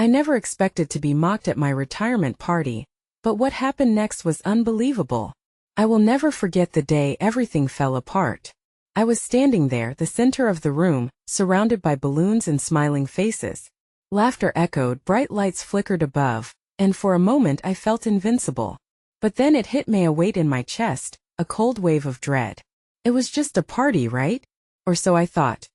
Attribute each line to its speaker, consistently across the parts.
Speaker 1: I never expected to be mocked at my retirement party, but what happened next was unbelievable. I will never forget the day everything fell apart. I was standing there, the center of the room, surrounded by balloons and smiling faces. Laughter echoed, bright lights flickered above, and for a moment I felt invincible. But then it hit me, a weight in my chest, a cold wave of dread. It was just a party, right? Or so I thought.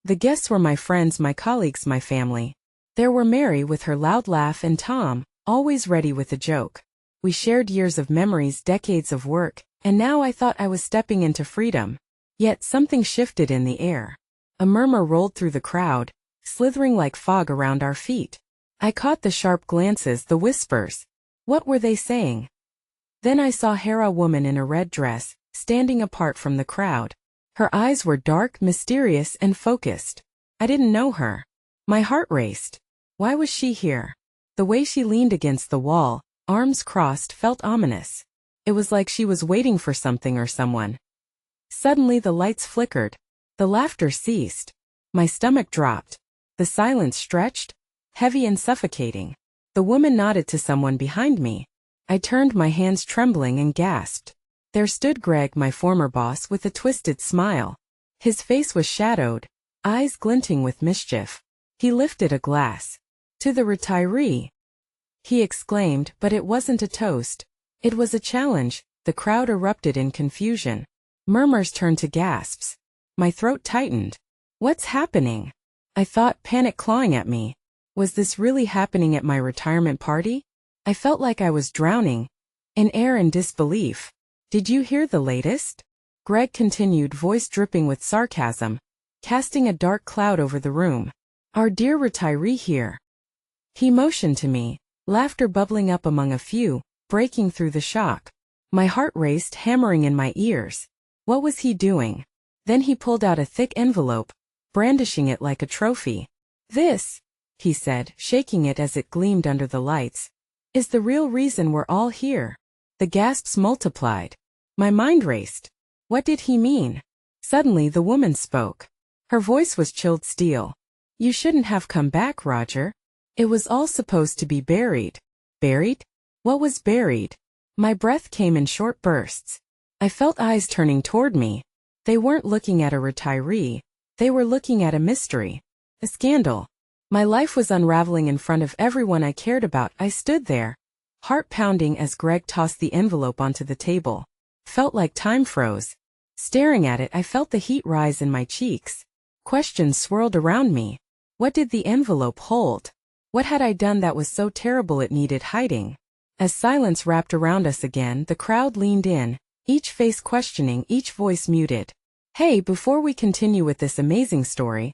Speaker 1: The guests were my friends, my colleagues, my family. There were Mary with her loud laugh and Tom, always ready with a joke. We shared years of memories, decades of work, and now I thought I was stepping into freedom. Yet something shifted in the air. A murmur rolled through the crowd, slithering like fog around our feet. I caught the sharp glances, the whispers. What were they saying? Then I saw Hera, a woman in a red dress, standing apart from the crowd. Her eyes were dark, mysterious, and focused. I didn't know her. My heart raced. Why was she here? The way she leaned against the wall, arms crossed, felt ominous. It was like she was waiting for something or someone. Suddenly the lights flickered. The laughter ceased. My stomach dropped. The silence stretched, heavy and suffocating. The woman nodded to someone behind me. I turned, my hands trembling, and gasped. There stood Greg, my former boss, with a twisted smile. His face was shadowed, eyes glinting with mischief. He lifted a glass. "To the retiree," he exclaimed, but it wasn't a toast. It was a challenge. The crowd erupted in confusion. Murmurs turned to gasps. My throat tightened. What's happening? I thought, panic clawing at me. Was this really happening at my retirement party? I felt like I was drowning in air and disbelief. Did you hear the latest? Greg continued, voice dripping with sarcasm, casting a dark cloud over the room. Our dear retiree here. He motioned to me, laughter bubbling up among a few, breaking through the shock. My heart raced, hammering in my ears. What was he doing? Then he pulled out a thick envelope, brandishing it like a trophy. This, he said, shaking it as it gleamed under the lights, is the real reason we're all here. The gasps multiplied. My mind raced. What did he mean? Suddenly the woman spoke. Her voice was chilled steel. You shouldn't have come back, Roger. It was all supposed to be buried. Buried? What was buried? My breath came in short bursts. I felt eyes turning toward me. They weren't looking at a retiree. They were looking at a mystery. A scandal. My life was unraveling in front of everyone I cared about. I stood there, heart pounding as Greg tossed the envelope onto the table. Felt like time froze. Staring at it, I felt the heat rise in my cheeks. Questions swirled around me. What did the envelope hold? What had I done that was so terrible it needed hiding? As silence wrapped around us again, the crowd leaned in, each face questioning, each voice muted. Hey, before we continue with this amazing story,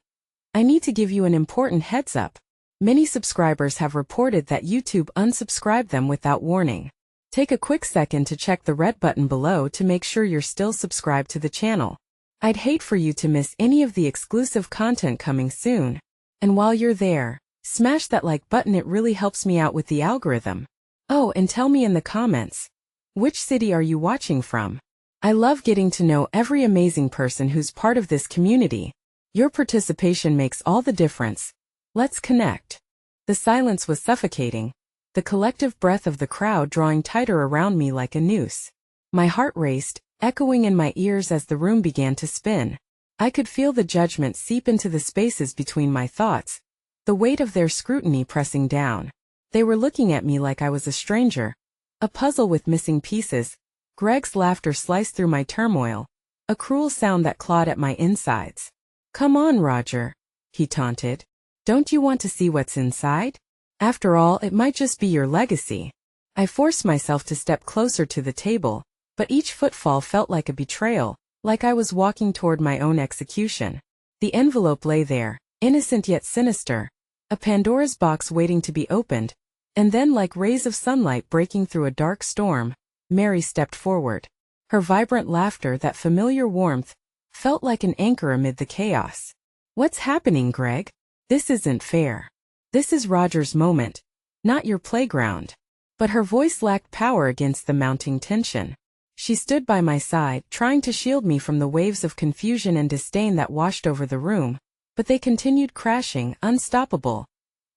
Speaker 1: I need to give you an important heads up. Many subscribers have reported that YouTube unsubscribed them without warning. Take a quick second to check the red button below to make sure you're still subscribed to the channel. I'd hate for you to miss any of the exclusive content coming soon. And while you're there, smash that like button, it really helps me out with the algorithm. Oh, and tell me in the comments, which city are you watching from? I love getting to know every amazing person who's part of this community. Your participation makes all the difference. Let's connect. The silence was suffocating, the collective breath of the crowd drawing tighter around me like a noose. My heart raced, echoing in my ears as the room began to spin. I could feel the judgment seep into the spaces between my thoughts, the weight of their scrutiny pressing down. They were looking at me like I was a stranger, a puzzle with missing pieces. Greg's laughter sliced through my turmoil, a cruel sound that clawed at my insides. Come on, Roger, he taunted. Don't you want to see what's inside? After all, it might just be your legacy. I forced myself to step closer to the table, but each footfall felt like a betrayal, like I was walking toward my own execution. The envelope lay there, innocent yet sinister, a Pandora's box waiting to be opened, and then, like rays of sunlight breaking through a dark storm, Mary stepped forward. Her vibrant laughter, that familiar warmth, felt like an anchor amid the chaos. What's happening, Greg? This isn't fair. This is Roger's moment, not your playground. But her voice lacked power against the mounting tension. She stood by my side, trying to shield me from the waves of confusion and disdain that washed over the room, but they continued crashing, unstoppable.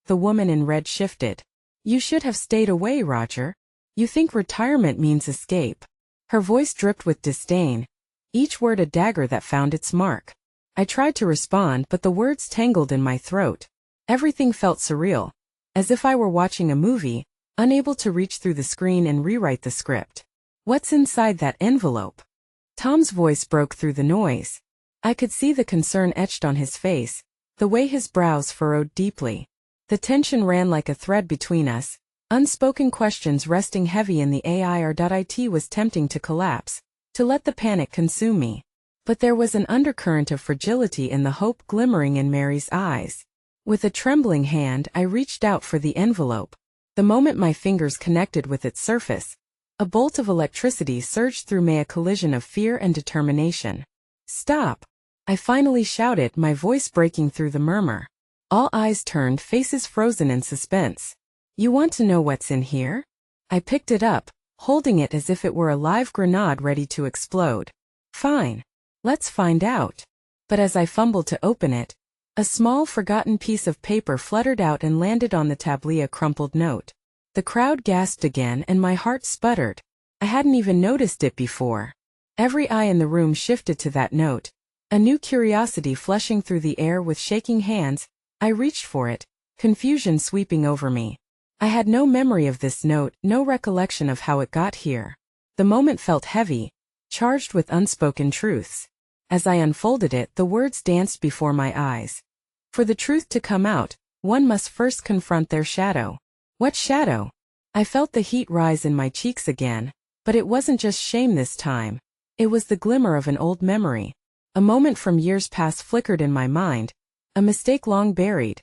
Speaker 1: The woman in red shifted. You should have stayed away, Roger. You think retirement means escape. Her voice dripped with disdain, each word a dagger that found its mark. I tried to respond, but the words tangled in my throat. Everything felt surreal, as if I were watching a movie, unable to reach through the screen and rewrite the script. What's inside that envelope? Tom's voice broke through the noise. I could see the concern etched on his face, the way his brows furrowed deeply. The tension ran like a thread between us, unspoken questions resting heavy in the air. It was tempting to collapse, to let the panic consume me. But there was an undercurrent of fragility in the hope glimmering in Mary's eyes. With a trembling hand, I reached out for the envelope. The moment my fingers connected with its surface, a bolt of electricity surged through me, a collision of fear and determination. Stop! I finally shouted, my voice breaking through the murmur. All eyes turned, faces frozen in suspense. You want to know what's in here? I picked it up, holding it as if it were a live grenade ready to explode. Fine. Let's find out. But as I fumbled to open it, a small, forgotten piece of paper fluttered out and landed on the tablia, a crumpled note. The crowd gasped again and my heart sputtered. I hadn't even noticed it before. Every eye in the room shifted to that note, a new curiosity flushing through the air. With shaking hands, I reached for it, confusion sweeping over me. I had no memory of this note, no recollection of how it got here. The moment felt heavy, charged with unspoken truths. As I unfolded it, the words danced before my eyes. For the truth to come out, one must first confront their shadow. What shadow? I felt the heat rise in my cheeks again, but it wasn't just shame this time. It was the glimmer of an old memory. A moment from years past flickered in my mind, a mistake long buried,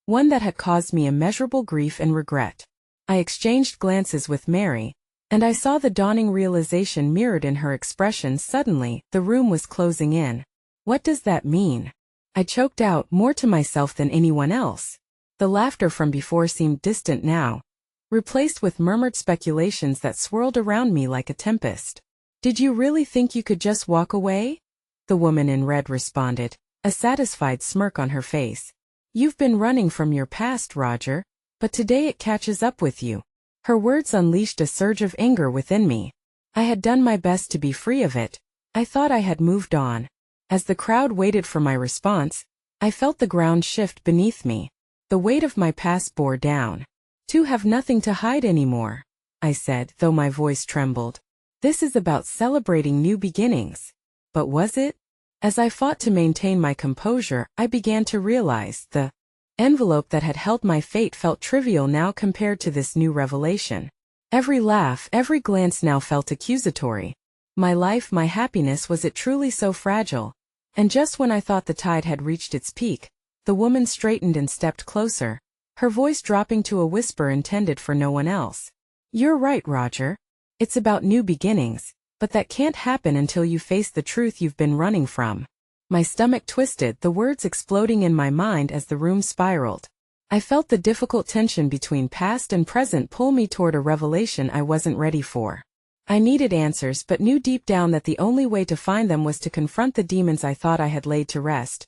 Speaker 1: one that had caused me immeasurable grief and regret. I exchanged glances with Mary, and I saw the dawning realization mirrored in her expression. Suddenly, the room was closing in. What does that mean? I choked out, more to myself than anyone else. The laughter from before seemed distant now, replaced with murmured speculations that swirled around me like a tempest. Did you really think you could just walk away? The woman in red responded, a satisfied smirk on her face. You've been running from your past, Roger, but today it catches up with you. Her words unleashed a surge of anger within me. I had done my best to be free of it. I thought I had moved on. As the crowd waited for my response, I felt the ground shift beneath me. The weight of my past bore down. To have nothing to hide anymore, I said, though my voice trembled. This is about celebrating new beginnings. But was it? As I fought to maintain my composure, I began to realize the envelope that had held my fate felt trivial now compared to this new revelation. Every laugh, every glance now felt accusatory. My life, my happiness, was it truly so fragile? And just when I thought the tide had reached its peak, the woman straightened and stepped closer, her voice dropping to a whisper intended for no one else. You're right, Roger. It's about new beginnings, but that can't happen until you face the truth you've been running from. My stomach twisted, the words exploding in my mind as the room spiraled. I felt the difficult tension between past and present pull me toward a revelation I wasn't ready for. I needed answers, but knew deep down that the only way to find them was to confront the demons I thought I had laid to rest.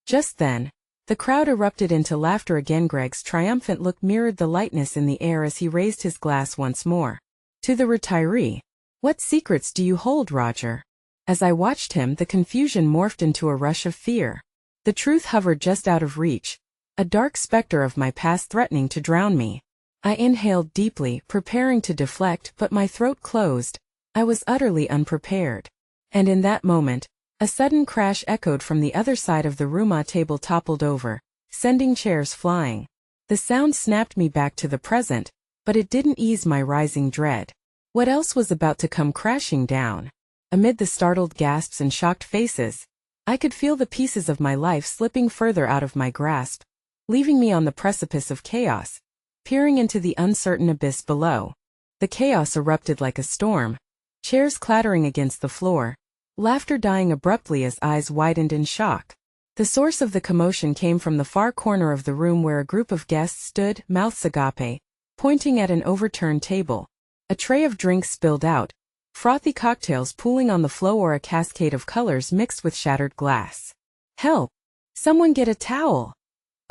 Speaker 1: Just then, the crowd erupted into laughter again. Greg's triumphant look mirrored the lightness in the air as he raised his glass once more. To the retiree. What secrets do you hold, Roger? As I watched him, the confusion morphed into a rush of fear. The truth hovered just out of reach, a dark specter of my past threatening to drown me. I inhaled deeply, preparing to deflect, but my throat closed. I was utterly unprepared. And in that moment, a sudden crash echoed from the other side of the room. A table toppled over, sending chairs flying. The sound snapped me back to the present, but it didn't ease my rising dread. What else was about to come crashing down? Amid the startled gasps and shocked faces, I could feel the pieces of my life slipping further out of my grasp, leaving me on the precipice of chaos, peering into the uncertain abyss below. The chaos erupted like a storm, chairs clattering against the floor, laughter dying abruptly as eyes widened in shock. The source of the commotion came from the far corner of the room where a group of guests stood, mouths agape, pointing at an overturned table. A tray of drinks spilled out, frothy cocktails pooling on the floor, a cascade of colors mixed with shattered glass. Help! Someone get a towel!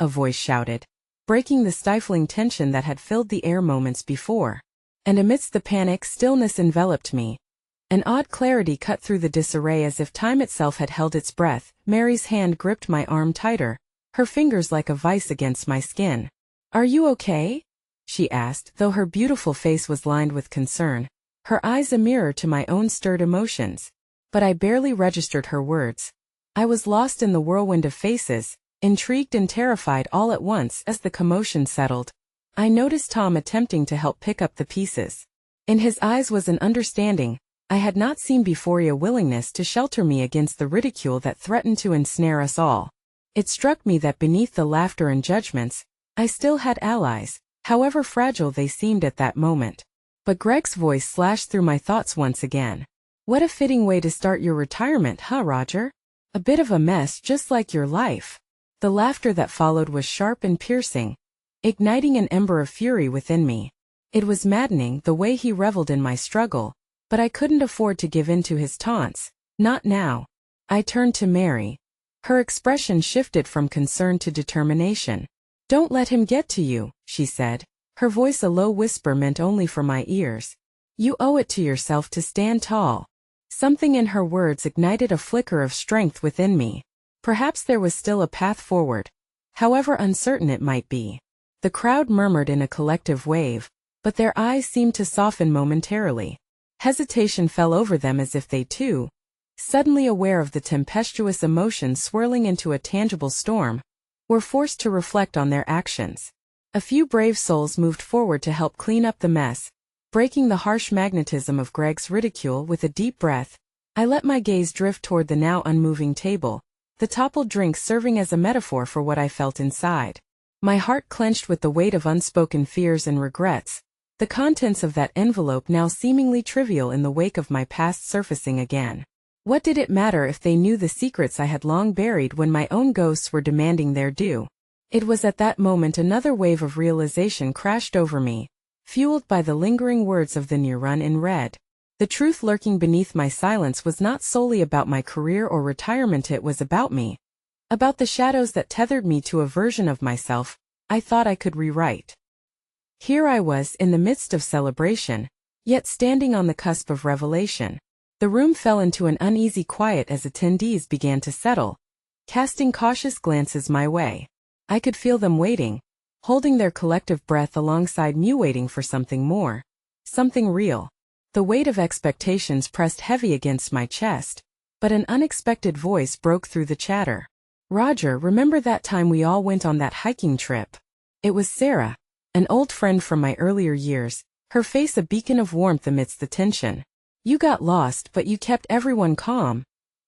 Speaker 1: A voice shouted. breaking the stifling tension that had filled the air moments before. And amidst the panic, stillness enveloped me. An odd clarity cut through the disarray as if time itself had held its breath. Mary's hand gripped my arm tighter, her fingers like a vice against my skin. "Are you okay?" she asked, though her beautiful face was lined with concern, her eyes a mirror to my own stirred emotions. But I barely registered her words. I was lost in the whirlwind of faces, intrigued and terrified all at once. As the commotion settled, I noticed Tom attempting to help pick up the pieces. In his eyes was an understanding I had not seen before, a willingness to shelter me against the ridicule that threatened to ensnare us all. It struck me that beneath the laughter and judgments, I still had allies, however fragile they seemed at that moment. But Greg's voice slashed through my thoughts once again. "What a fitting way to start your retirement, huh, Roger? A bit of a mess, just like your life." The laughter that followed was sharp and piercing, igniting an ember of fury within me. It was maddening, the way he reveled in my struggle, but I couldn't afford to give in to his taunts. Not now. I turned to Mary. Her expression shifted from concern to determination. "Don't let him get to you," she said, her voice a low whisper meant only for my ears. "You owe it to yourself to stand tall." Something in her words ignited a flicker of strength within me. Perhaps there was still a path forward, however uncertain it might be. The crowd murmured in a collective wave, but their eyes seemed to soften momentarily. Hesitation fell over them as if they too, suddenly aware of the tempestuous emotions swirling into a tangible storm, were forced to reflect on their actions. A few brave souls moved forward to help clean up the mess, breaking the harsh magnetism of Greg's ridicule. With a deep breath, I let my gaze drift toward the now unmoving table, the toppled drink serving as a metaphor for what I felt inside. My heart clenched with the weight of unspoken fears and regrets, the contents of that envelope now seemingly trivial in the wake of my past surfacing again. What did it matter if they knew the secrets I had long buried when my own ghosts were demanding their due? It was at that moment another wave of realization crashed over me, fueled by the lingering words of the near-run in red. The truth lurking beneath my silence was not solely about my career or retirement, it was about me. About the shadows that tethered me to a version of myself I thought I could rewrite. Here I was in the midst of celebration, yet standing on the cusp of revelation. The room fell into an uneasy quiet as attendees began to settle, casting cautious glances my way. I could feel them waiting, holding their collective breath alongside me, waiting for something more, something real. The weight of expectations pressed heavy against my chest, but an unexpected voice broke through the chatter. "Roger, remember that time we all went on that hiking trip?" It was Sarah, an old friend from my earlier years, her face a beacon of warmth amidst the tension. "You got lost, but you kept everyone calm,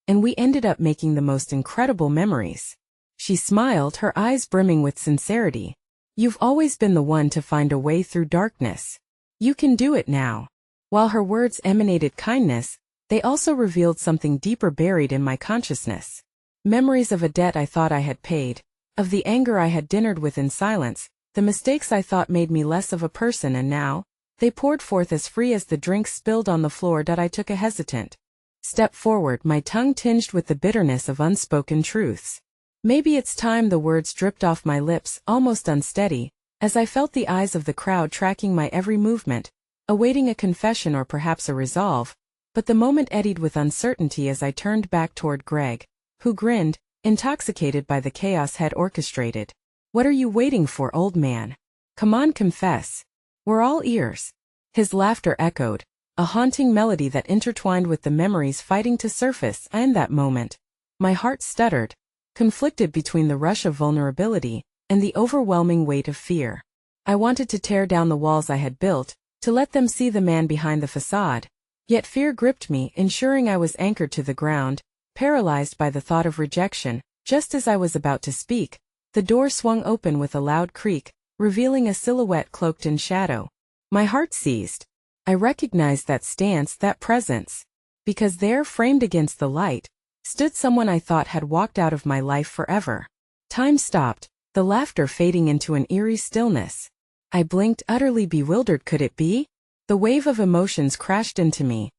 Speaker 1: and we ended up making the most incredible memories." She smiled, her eyes brimming with sincerity. "You've always been the one to find a way through darkness. You can do it now." While her words emanated kindness, they also revealed something deeper buried in my consciousness. Memories of a debt I thought I had paid, of the anger I had dinnered with in silence, the mistakes I thought made me less of a person, and now they poured forth as free as the drink spilled on the floor. I took a hesitant step forward, my tongue tinged with the bitterness of unspoken truths. "Maybe it's time," the words dripped off my lips, almost unsteady, as I felt the eyes of the crowd tracking my every movement, awaiting a confession or perhaps a resolve. But the moment eddied with uncertainty as I turned back toward Greg, who grinned, intoxicated by the chaos had orchestrated. "What are you waiting for, old man? Come on, confess. We're all ears." His laughter echoed, a haunting melody that intertwined with the memories fighting to surface. In that moment, my heart stuttered, conflicted between the rush of vulnerability and the overwhelming weight of fear. I wanted to tear down the walls I had built, to let them see the man behind the facade, yet fear gripped me, ensuring I was anchored to the ground, paralyzed by the thought of rejection. Just as I was about to speak, the door swung open with a loud creak, revealing a silhouette cloaked in shadow. My heart seized. I recognized that stance, that presence, because there, framed against the light, stood someone I thought had walked out of my life forever. Time stopped, the laughter fading into an eerie stillness. I blinked, utterly bewildered. Could it be? The wave of emotions crashed into me,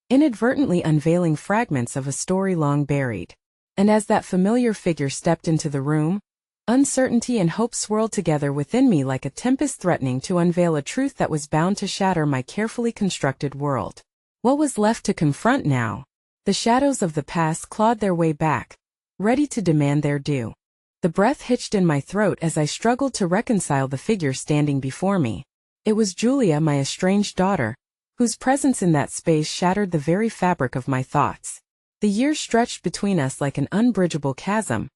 Speaker 1: inadvertently unveiling fragments of a story long buried. And as that familiar figure stepped into the room, Uncertainty and hope swirled together within me like a tempest threatening to unveil a truth that was bound to shatter my carefully constructed world. What was left to confront now? The shadows of the past clawed their way back, ready to demand their due. The breath hitched in my throat as I struggled to reconcile the figure standing before me. It was Julia, my estranged daughter, whose presence in that space shattered the very fabric of my thoughts. The years stretched between us like an unbridgeable chasm,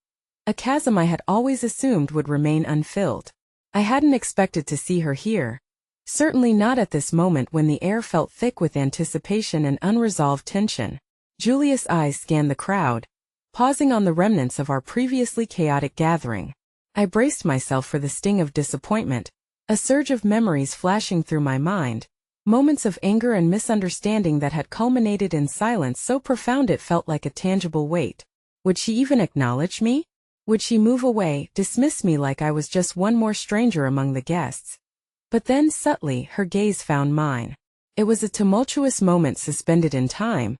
Speaker 1: a chasm I had always assumed would remain unfilled. I hadn't expected to see her here, certainly not at this moment when the air felt thick with anticipation and unresolved tension. Julia's eyes scanned the crowd, pausing on the remnants of our previously chaotic gathering. I braced myself for the sting of disappointment, a surge of memories flashing through my mind, moments of anger and misunderstanding that had culminated in silence so profound it felt like a tangible weight. Would she even acknowledge me? Would she move away, dismiss me like I was just one more stranger among the guests? But then, subtly, her gaze found mine. It was a tumultuous moment suspended in time,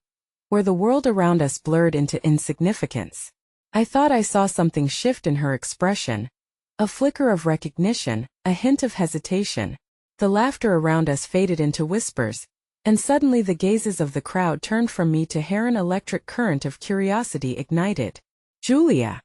Speaker 1: where the world around us blurred into insignificance. I thought I saw something shift in her expression, a flicker of recognition, a hint of hesitation. The laughter around us faded into whispers, and suddenly the gazes of the crowd turned from me to her. An electric current of curiosity ignited. Julia!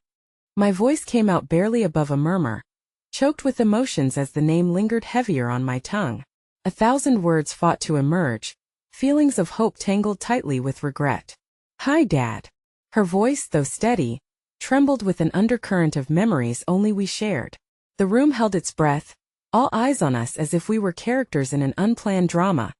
Speaker 1: My voice came out barely above a murmur, choked with emotions as the name lingered heavier on my tongue. 1,000 words fought to emerge, feelings of hope tangled tightly with regret. Hi, Dad. Her voice, though steady, trembled with an undercurrent of memories only we shared. The room held its breath, all eyes on us as if we were characters in an unplanned drama,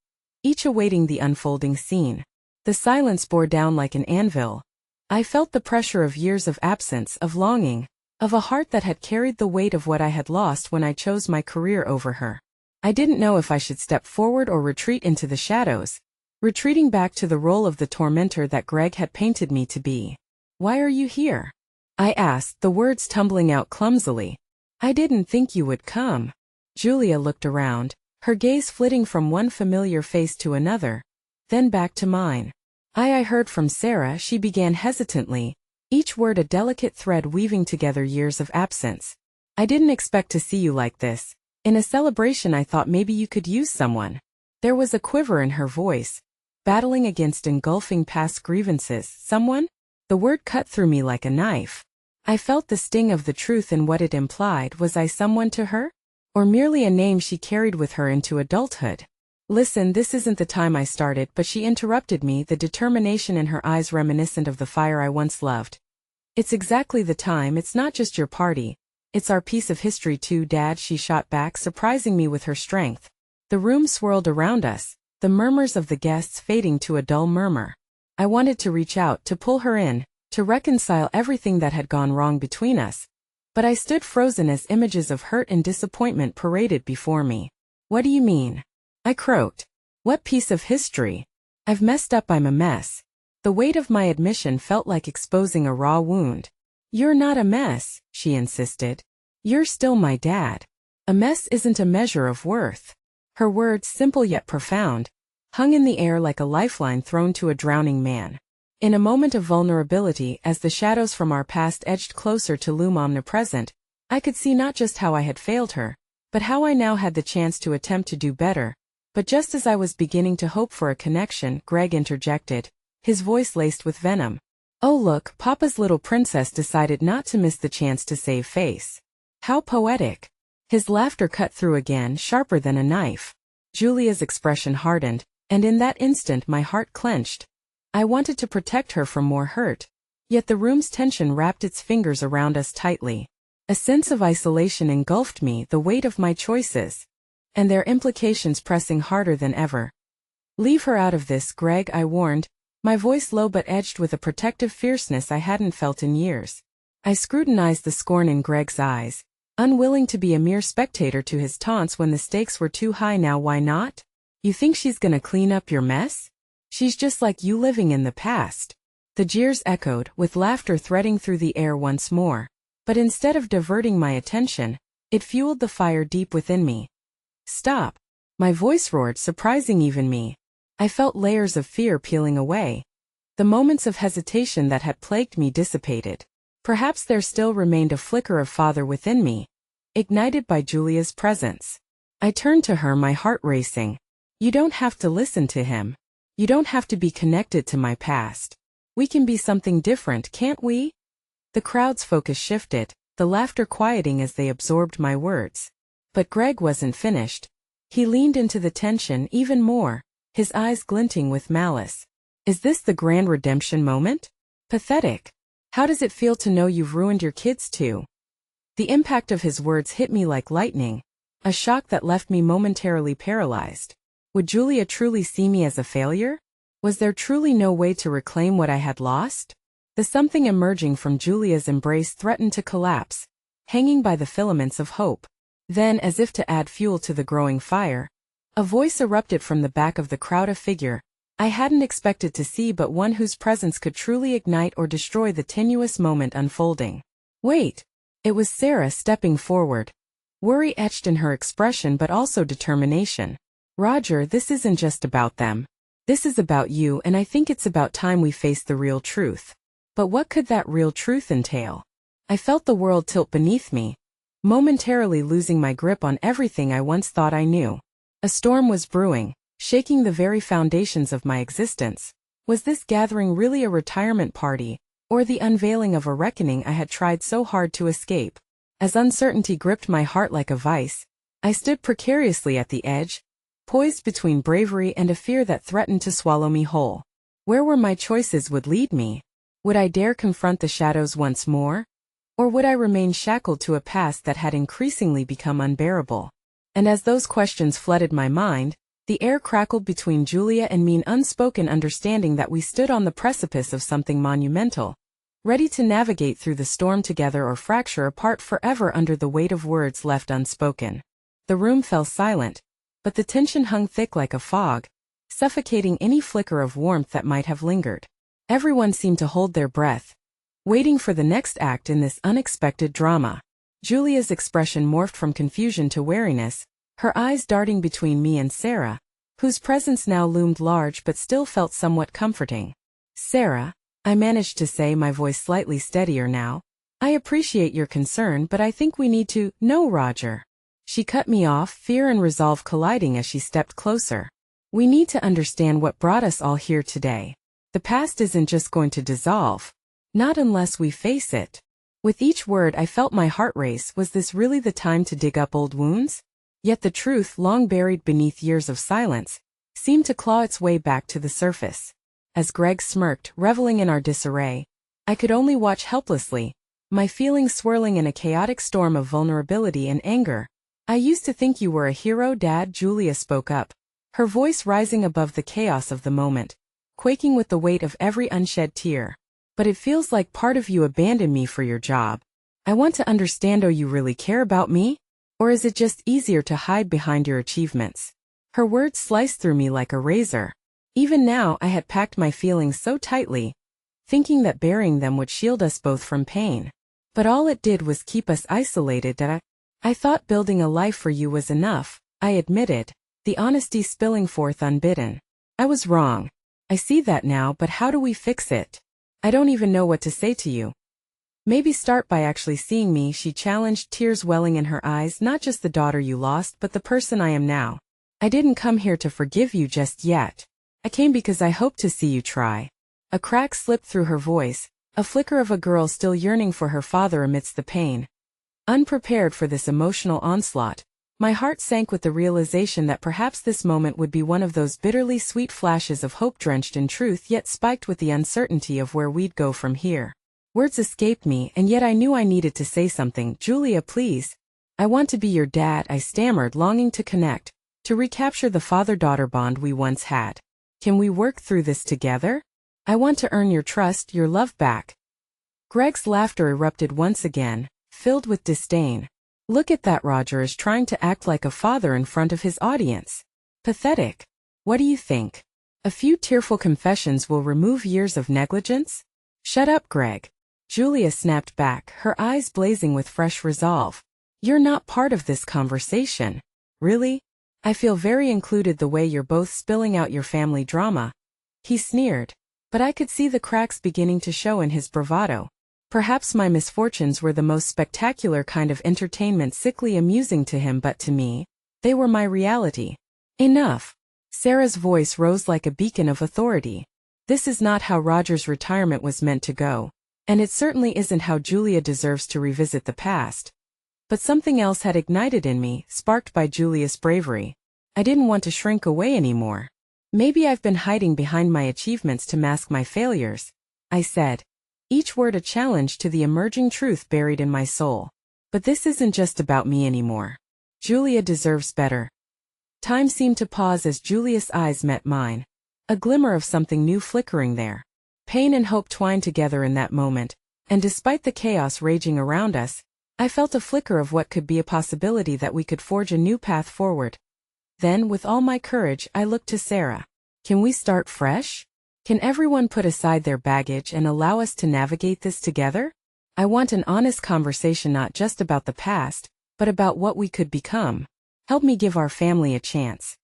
Speaker 1: each awaiting the unfolding scene. The silence bore down like an anvil. I felt the pressure of years of absence, of longing, of a heart that had carried the weight of what I had lost when I chose my career over her. I didn't know if I should step forward or retreat into the shadows, retreating back to the role of the tormentor that Greg had painted me to be. Why are you here? I asked, the words tumbling out clumsily. I didn't think you would come. Julia looked around, her gaze flitting from one familiar face to another, then back to mine. I heard from Sarah, she began hesitantly, each word a delicate thread weaving together years of absence. I didn't expect to see you like this. In a celebration I thought maybe you could use someone. There was a quiver in her voice, battling against engulfing past grievances. Someone? The word cut through me like a knife. I felt the sting of the truth in what it implied. Was I someone to her? Or merely a name she carried with her into adulthood? Listen, this isn't the time I started, but she interrupted me, the determination in her eyes reminiscent of the fire I once loved. It's exactly the time. It's not just your party. It's our piece of history too, Dad, she shot back, surprising me with her strength. The room swirled around us, the murmurs of the guests fading to a dull murmur. I wanted to reach out, to pull her in, to reconcile everything that had gone wrong between us. But I stood frozen as images of hurt and disappointment paraded before me. What do you mean? I croaked. What piece of history? I've messed up, I'm a mess. The weight of my admission felt like exposing a raw wound. You're not a mess, she insisted. You're still my dad. A mess isn't a measure of worth. Her words, simple yet profound, hung in the air like a lifeline thrown to a drowning man. In a moment of vulnerability, as the shadows from our past edged closer to loom omnipresent, I could see not just how I had failed her, but how I now had the chance to attempt to do better. But just as I was beginning to hope for a connection, Greg interjected, his voice laced with venom. Oh look, Papa's little princess decided not to miss the chance to save face. How poetic. His laughter cut through again, sharper than a knife. Julia's expression hardened, and in that instant my heart clenched. I wanted to protect her from more hurt, yet the room's tension wrapped its fingers around us tightly. A sense of isolation engulfed me, the weight of my choices, and their implications pressing harder than ever. Leave her out of this, Greg, I warned, my voice low but edged with a protective fierceness I hadn't felt in years. I scrutinized the scorn in Greg's eyes, unwilling to be a mere spectator to his taunts when the stakes were too high. Now why not? You think she's gonna clean up your mess? She's just like you, living in the past. The jeers echoed, with laughter threading through the air once more. But instead of diverting my attention, it fueled the fire deep within me. Stop! My voice roared, surprising even me. I felt layers of fear peeling away. The moments of hesitation that had plagued me dissipated. Perhaps there still remained a flicker of father within me, ignited by Julia's presence. I turned to her, my heart racing. You don't have to listen to him. You don't have to be connected to my past. We can be something different, can't we? The crowd's focus shifted, the laughter quieting as they absorbed my words. But Greg wasn't finished. He leaned into the tension even more, his eyes glinting with malice. Is this the grand redemption moment? Pathetic. How does it feel to know you've ruined your kids too? The impact of his words hit me like lightning, a shock that left me momentarily paralyzed. Would Julia truly see me as a failure? Was there truly no way to reclaim what I had lost? The something emerging from Julia's embrace threatened to collapse, hanging by the filaments of hope. Then, as if to add fuel to the growing fire, a voice erupted from the back of the crowd, a figure I hadn't expected to see, but one whose presence could truly ignite or destroy the tenuous moment unfolding. Wait! It was Sarah stepping forward, worry etched in her expression but also determination. Roger, this isn't just about them. This is about you, and I think it's about time we face the real truth. But what could that real truth entail? I felt the world tilt beneath me, momentarily losing my grip on everything I once thought I knew. A storm was brewing, shaking the very foundations of my existence. Was this gathering really a retirement party, or the unveiling of a reckoning I had tried so hard to escape? As uncertainty gripped my heart like a vice, I stood precariously at the edge, poised between bravery and a fear that threatened to swallow me whole. Where were my choices would lead me? Would I dare confront the shadows once more? Or would I remain shackled to a past that had increasingly become unbearable? And as those questions flooded my mind, the air crackled between Julia and me, an unspoken understanding that we stood on the precipice of something monumental, ready to navigate through the storm together or fracture apart forever under the weight of words left unspoken. The room fell silent, but the tension hung thick like a fog, suffocating any flicker of warmth that might have lingered. Everyone seemed to hold their breath, waiting for the next act in this unexpected drama. Julia's expression morphed from confusion to wariness, her eyes darting between me and Sarah, whose presence now loomed large but still felt somewhat comforting. Sarah, I managed to say, my voice slightly steadier now, I appreciate your concern, but I think we need to— No, Roger. She cut me off, fear and resolve colliding as she stepped closer. We need to understand what brought us all here today. The past isn't just going to dissolve. Not unless we face it. With each word I felt my heart race. Was this really the time to dig up old wounds? Yet the truth, long buried beneath years of silence, seemed to claw its way back to the surface. As Greg smirked, reveling in our disarray, I could only watch helplessly, my feelings swirling in a chaotic storm of vulnerability and anger. I used to think you were a hero, Dad, Julia spoke up, her voice rising above the chaos of the moment, quaking with the weight of every unshed tear. But it feels like part of you abandoned me for your job. I want to understand, do you really care about me? Or is it just easier to hide behind your achievements? Her words sliced through me like a razor. Even now I had packed my feelings so tightly, thinking that burying them would shield us both from pain. But all it did was keep us isolated. I thought building a life for you was enough, I admitted, the honesty spilling forth unbidden. I was wrong. I see that now, but how do we fix it? I don't even know what to say to you. Maybe start by actually seeing me, she challenged, tears welling in her eyes. Not just the daughter you lost, but the person I am now. I didn't come here to forgive you just yet. I came because I hoped to see you try. A crack slipped through her voice, a flicker of a girl still yearning for her father amidst the pain. Unprepared for this emotional onslaught, my heart sank with the realization that perhaps this moment would be one of those bitterly sweet flashes of hope drenched in truth yet spiked with the uncertainty of where we'd go from here. Words escaped me, and yet I knew I needed to say something. Julia, please. I want to be your dad, I stammered, longing to connect, to recapture the father-daughter bond we once had. Can we work through this together? I want to earn your trust, your love back. Greg's laughter erupted once again, filled with disdain. Look at that, Roger is trying to act like a father in front of his audience. Pathetic. What do you think? A few tearful confessions will remove years of negligence? Shut up, Greg. Julia snapped back, her eyes blazing with fresh resolve. You're not part of this conversation. Really? I feel very included the way you're both spilling out your family drama. He sneered, but I could see the cracks beginning to show in his bravado. Perhaps my misfortunes were the most spectacular kind of entertainment, sickly amusing to him, but to me, they were my reality. Enough. Sarah's voice rose like a beacon of authority. This is not how Roger's retirement was meant to go, and it certainly isn't how Julia deserves to revisit the past. But something else had ignited in me, sparked by Julia's bravery. I didn't want to shrink away anymore. Maybe I've been hiding behind my achievements to mask my failures, I said, each word a challenge to the emerging truth buried in my soul. But this isn't just about me anymore. Julia deserves better. Time seemed to pause as Julia's eyes met mine. A glimmer of something new flickering there. Pain and hope twined together in that moment, and despite the chaos raging around us, I felt a flicker of what could be a possibility that we could forge a new path forward. Then, with all my courage, I looked to Sarah. Can we start fresh? Can everyone put aside their baggage and allow us to navigate this together? I want an honest conversation, not just about the past, but about what we could become. Help me give our family a chance.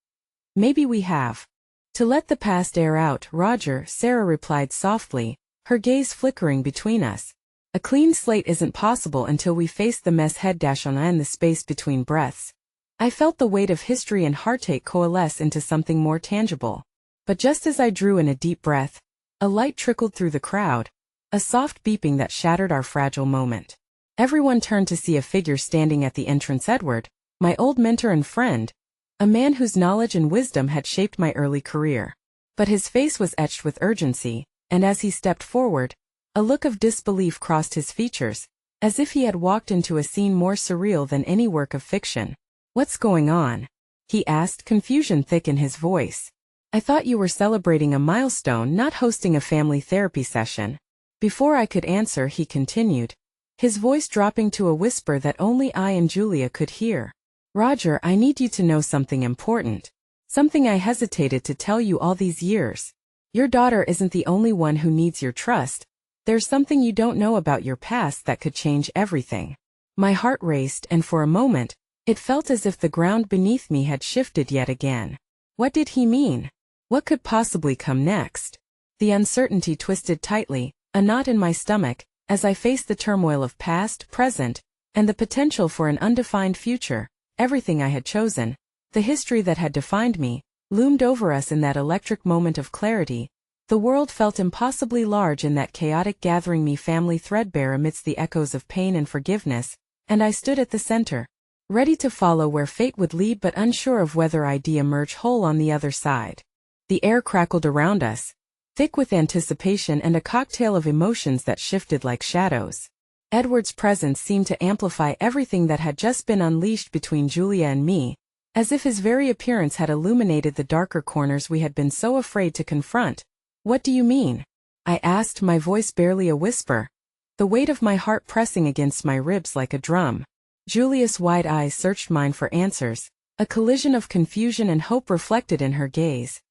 Speaker 1: Maybe we have. To let the past air out, Roger, Sarah replied softly, her gaze flickering between us. A clean slate isn't possible until we face the mess head-on and the space between breaths. I felt the weight of history and heartache coalesce into something more tangible. But just as I drew in a deep breath, a light trickled through the crowd, a soft beeping that shattered our fragile moment. Everyone turned to see a figure standing at the entrance. Edward, my old mentor and friend, a man whose knowledge and wisdom had shaped my early career. But his face was etched with urgency, and as he stepped forward, a look of disbelief crossed his features, as if he had walked into a scene more surreal than any work of fiction. "What's going on?" he asked, confusion thick in his voice. "I thought you were celebrating a milestone, not hosting a family therapy session." Before I could answer, he continued, his voice dropping to a whisper that only I and Julia could hear. "Roger, I need you to know something important. Something I hesitated to tell you all these years. Your daughter isn't the only one who needs your trust. There's something you don't know about your past that could change everything." My heart raced, and for a moment, it felt as if the ground beneath me had shifted yet again. What did he mean? What could possibly come next? The uncertainty twisted tightly, a knot in my stomach, as I faced the turmoil of past, present, and the potential for an undefined future. Everything I had chosen, the history that had defined me, loomed over us in that electric moment of clarity. The world felt impossibly large in that chaotic gathering, me family threadbare amidst the echoes of pain and forgiveness, and I stood at the center, ready to follow where fate would lead but unsure of whether I'd emerge whole on the other side. The air crackled around us, thick with anticipation and a cocktail of emotions that shifted like shadows. Edward's presence seemed to amplify everything that had just been unleashed between Julia and me, as if his very appearance had illuminated the darker corners we had been so afraid to confront. "What do you mean?" I asked, my voice barely a whisper, the weight of my heart pressing against my ribs like a drum. Julia's wide eyes searched mine for answers, a collision of confusion and hope reflected in her gaze.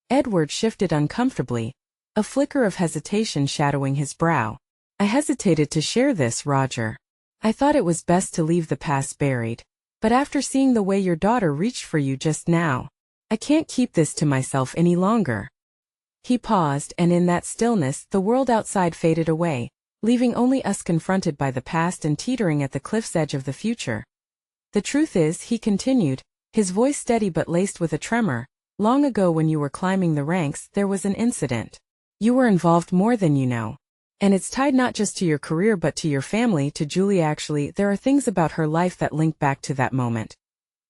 Speaker 1: Edward shifted uncomfortably, a flicker of hesitation shadowing his brow. "I hesitated to share this, Roger. I thought it was best to leave the past buried. But after seeing the way your daughter reached for you just now, I can't keep this to myself any longer." He paused, and in that stillness, the world outside faded away, leaving only us confronted by the past and teetering at the cliff's edge of the future. "The truth is," he continued, his voice steady but laced with a tremor, "long ago when you were climbing the ranks, there was an incident. You were involved more than you know. And it's tied not just to your career but to your family, to Julia. Actually, there are things about her life that link back to that moment."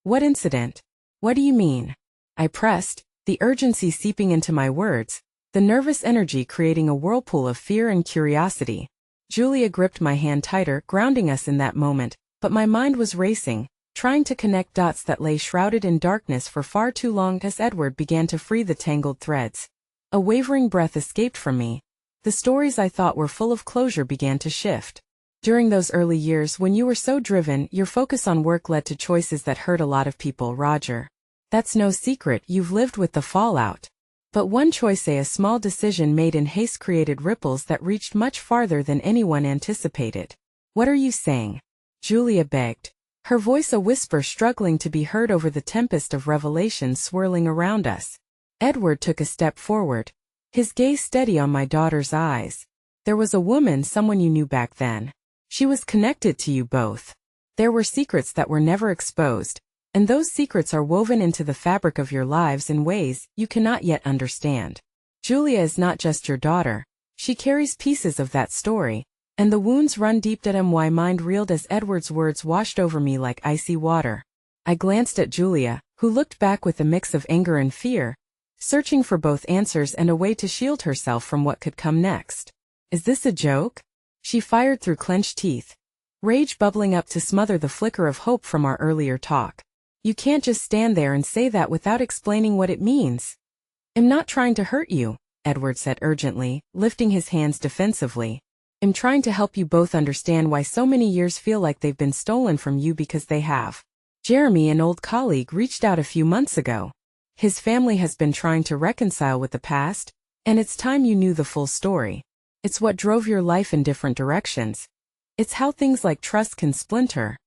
Speaker 1: "What incident? What do you mean?" I pressed, the urgency seeping into my words, the nervous energy creating a whirlpool of fear and curiosity. Julia gripped my hand tighter, grounding us in that moment, but my mind was racing, trying to connect dots that lay shrouded in darkness for far too long. As Edward began to free the tangled threads, a wavering breath escaped from me. The stories I thought were full of closure began to shift. During those early years when you were so driven, your focus on work led to choices that hurt a lot of people, Roger. That's no secret, you've lived with the fallout. But one choice, a small decision made in haste, created ripples that reached much farther than anyone anticipated. "What are you saying?" Julia begged, her voice a whisper struggling to be heard over the tempest of revelations swirling around us. Edward took a step forward, his gaze steady on my daughter's eyes. There was a woman, someone you knew back then. She was connected to you both. There were secrets that were never exposed, and those secrets are woven into the fabric of your lives in ways you cannot yet understand. Julia is not just your daughter. She carries pieces of that story, and the wounds run deep. My mind reeled as Edward's words washed over me like icy water. I glanced at Julia, who looked back with a mix of anger and fear, searching for both answers and a way to shield herself from what could come next. Is this a joke? She fired through clenched teeth, rage bubbling up to smother the flicker of hope from our earlier talk. You can't just stand there and say that without explaining what it means. I'm not trying to hurt you, Edward said urgently, lifting his hands defensively. I'm trying to help you both understand why so many years feel like they've been stolen from you, because they have. Jeremy, an old colleague, reached out a few months ago. His family has been trying to reconcile with the past, and it's time you knew the full story. It's what drove your life in different directions. It's how things like trust can splinter.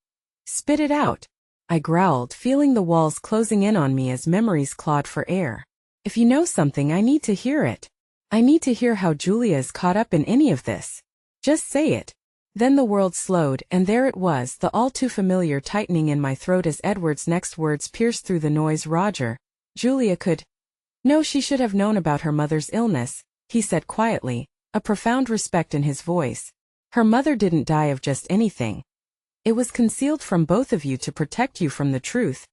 Speaker 1: Spit it out, I growled, feeling the walls closing in on me as memories clawed for air. If you know something, I need to hear it. I need to hear how Julia is caught up in any of this. Just say it. Then the world slowed, and there it was, the all-too-familiar tightening in my throat as Edward's next words pierced through the noise. Roger, Julia could. No, she should have known about her mother's illness, he said quietly, a profound respect in his voice. Her mother didn't die of just anything. It was concealed from both of you to protect you from the truth.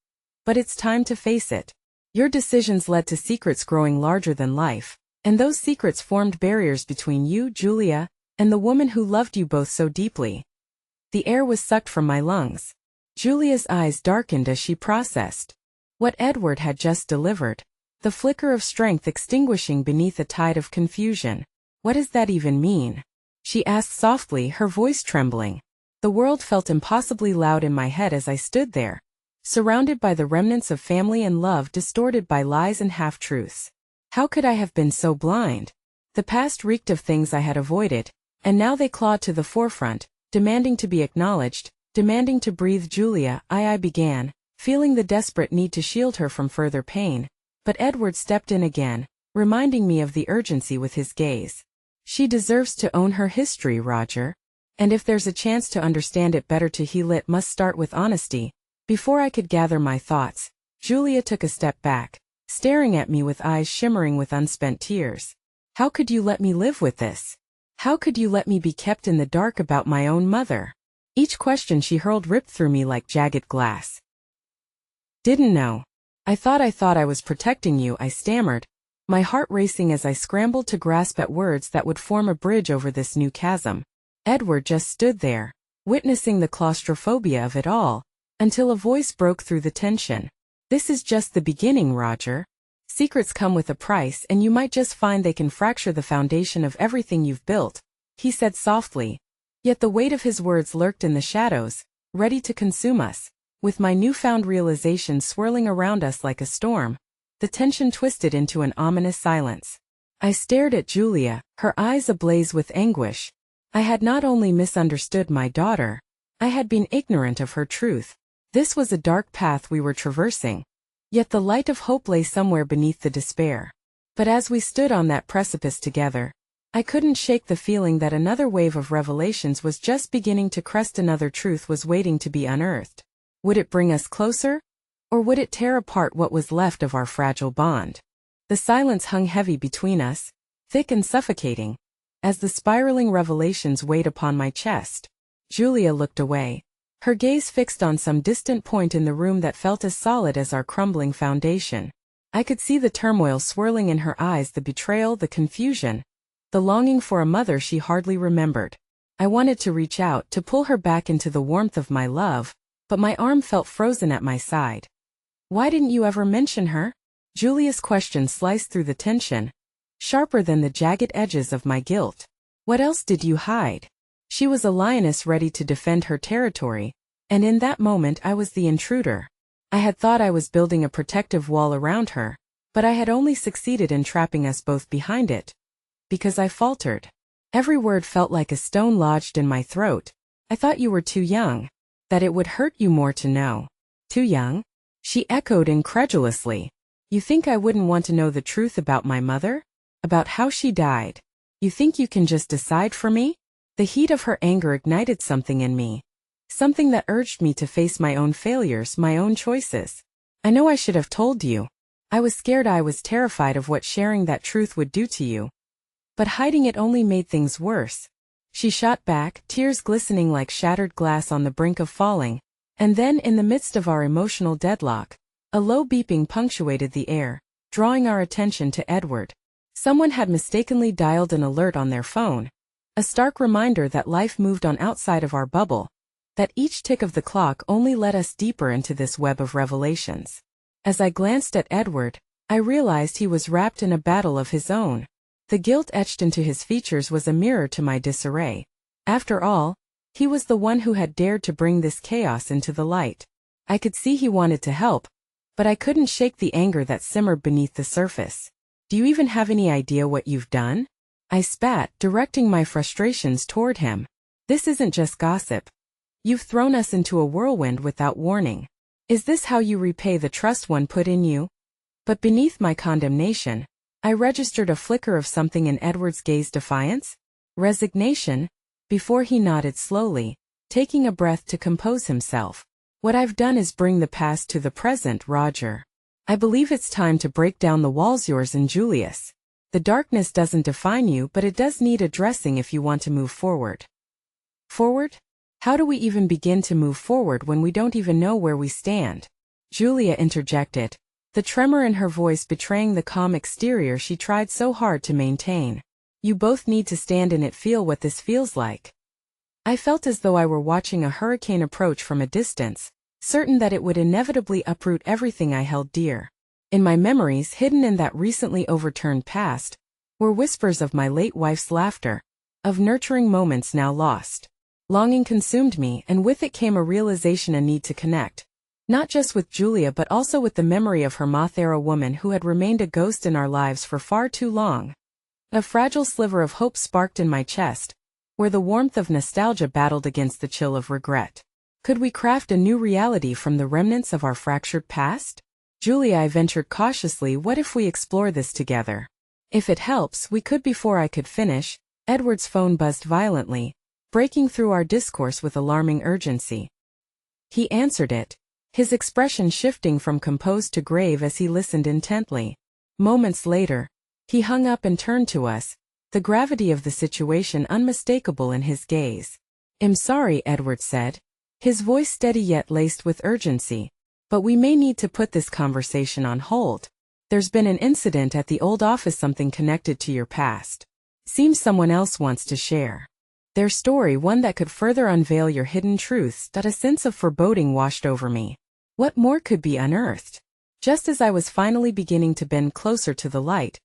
Speaker 1: But it's time to face it. Your decisions led to secrets growing larger than life, and those secrets formed barriers between you, Julia, and the woman who loved you both so deeply. The air was sucked from my lungs. Julia's eyes darkened as she processed what Edward had just delivered, the flicker of strength extinguishing beneath a tide of confusion. What does that even mean? She asked softly, her voice trembling. The world felt impossibly loud in my head as I stood there, surrounded by the remnants of family and love distorted by lies and half-truths. How could I have been so blind? The past reeked of things I had avoided, and now they clawed to the forefront, demanding to be acknowledged, demanding to breathe. Julia, I began, feeling the desperate need to shield her from further pain, but Edward stepped in again, reminding me of the urgency with his gaze. She deserves to own her history, Roger. And if there's a chance to understand it better, to heal it must start with honesty. Before I could gather my thoughts, Julia took a step back, staring at me with eyes shimmering with unspent tears. How could you let me live with this? How could you let me be kept in the dark about my own mother? Each question she hurled ripped through me like jagged glass. Didn't know. I thought I was protecting you, I stammered, my heart racing as I scrambled to grasp at words that would form a bridge over this new chasm. Edward just stood there, witnessing the claustrophobia of it all, until a voice broke through the tension. This is just the beginning, Roger. Secrets come with a price, and you might just find they can fracture the foundation of everything you've built, he said softly. Yet the weight of his words lurked in the shadows, ready to consume us. With my newfound realization swirling around us like a storm, the tension twisted into an ominous silence. I stared at Julia, her eyes ablaze with anguish. I had not only misunderstood my daughter, I had been ignorant of her truth. This was a dark path we were traversing, yet the light of hope lay somewhere beneath the despair. But as we stood on that precipice together, I couldn't shake the feeling that another wave of revelations was just beginning to crest. Another truth was waiting to be unearthed. Would it bring us closer? Or would it tear apart what was left of our fragile bond? The silence hung heavy between us, thick and suffocating. As the spiraling revelations weighed upon my chest, Julia looked away, her gaze fixed on some distant point in the room that felt as solid as our crumbling foundation. I could see the turmoil swirling in her eyes, the betrayal, the confusion, the longing for a mother she hardly remembered. I wanted to reach out, to pull her back into the warmth of my love, but my arm felt frozen at my side. Why didn't you ever mention her? Julia's question sliced through the tension, sharper than the jagged edges of my guilt. What else did you hide? She was a lioness ready to defend her territory, and in that moment I was the intruder. I had thought I was building a protective wall around her, but I had only succeeded in trapping us both behind it. Because I faltered. Every word felt like a stone lodged in my throat. I thought you were too young, that it would hurt you more to know. Too young? She echoed incredulously. You think I wouldn't want to know the truth about my mother? About how she died? You think you can just decide for me? The heat of her anger ignited something in me. Something that urged me to face my own failures, my own choices. I know I should have told you. I was scared, I was terrified of what sharing that truth would do to you. But hiding it only made things worse. She shot back, tears glistening like shattered glass on the brink of falling. And then, in the midst of our emotional deadlock, a low beeping punctuated the air, drawing our attention to Edward. Someone had mistakenly dialed an alert on their phone. A stark reminder that life moved on outside of our bubble. That each tick of the clock only led us deeper into this web of revelations. As I glanced at Edward, I realized he was wrapped in a battle of his own. The guilt etched into his features was a mirror to my disarray. After all, he was the one who had dared to bring this chaos into the light. I could see he wanted to help, but I couldn't shake the anger that simmered beneath the surface. Do you even have any idea what you've done? I spat, directing my frustrations toward him. This isn't just gossip. You've thrown us into a whirlwind without warning. Is this how you repay the trust one put in you? But beneath my condemnation, I registered a flicker of something in Edward's gaze: defiance? Resignation? Before he nodded slowly, taking a breath to compose himself. What I've done is bring the past to the present, Roger. I believe it's time to break down the walls, yours and Julius. The darkness doesn't define you, but it does need addressing if you want to move forward. Forward? How do we even begin to move forward when we don't even know where we stand? Julia interjected, the tremor in her voice betraying the calm exterior she tried so hard to maintain. You both need to stand in it, feel what this feels like. I felt as though I were watching a hurricane approach from a distance, certain that it would inevitably uproot everything I held dear. In my memories, hidden in that recently overturned past, were whispers of my late wife's laughter, of nurturing moments now lost. Longing consumed me, and with it came a realization, a need to connect. Not just with Julia but also with the memory of her moth-era woman who had remained a ghost in our lives for far too long. A fragile sliver of hope sparked in my chest, where the warmth of nostalgia battled against the chill of regret. Could we craft a new reality from the remnants of our fractured past? Julia, I ventured cautiously, what if we explore this together? If it helps, we could. Before I could finish, Edward's phone buzzed violently, breaking through our discourse with alarming urgency. He answered it, his expression shifting from composed to grave as he listened intently. Moments later, he hung up and turned to us, the gravity of the situation unmistakable in his gaze. I'm sorry, Edward said, his voice steady yet laced with urgency, but we may need to put this conversation on hold. There's been an incident at the old office, something connected to your past. Seems someone else wants to share their story, one that could further unveil your hidden truths. A sense of foreboding washed over me. What more could be unearthed? Just as I was finally beginning to bend closer to the light,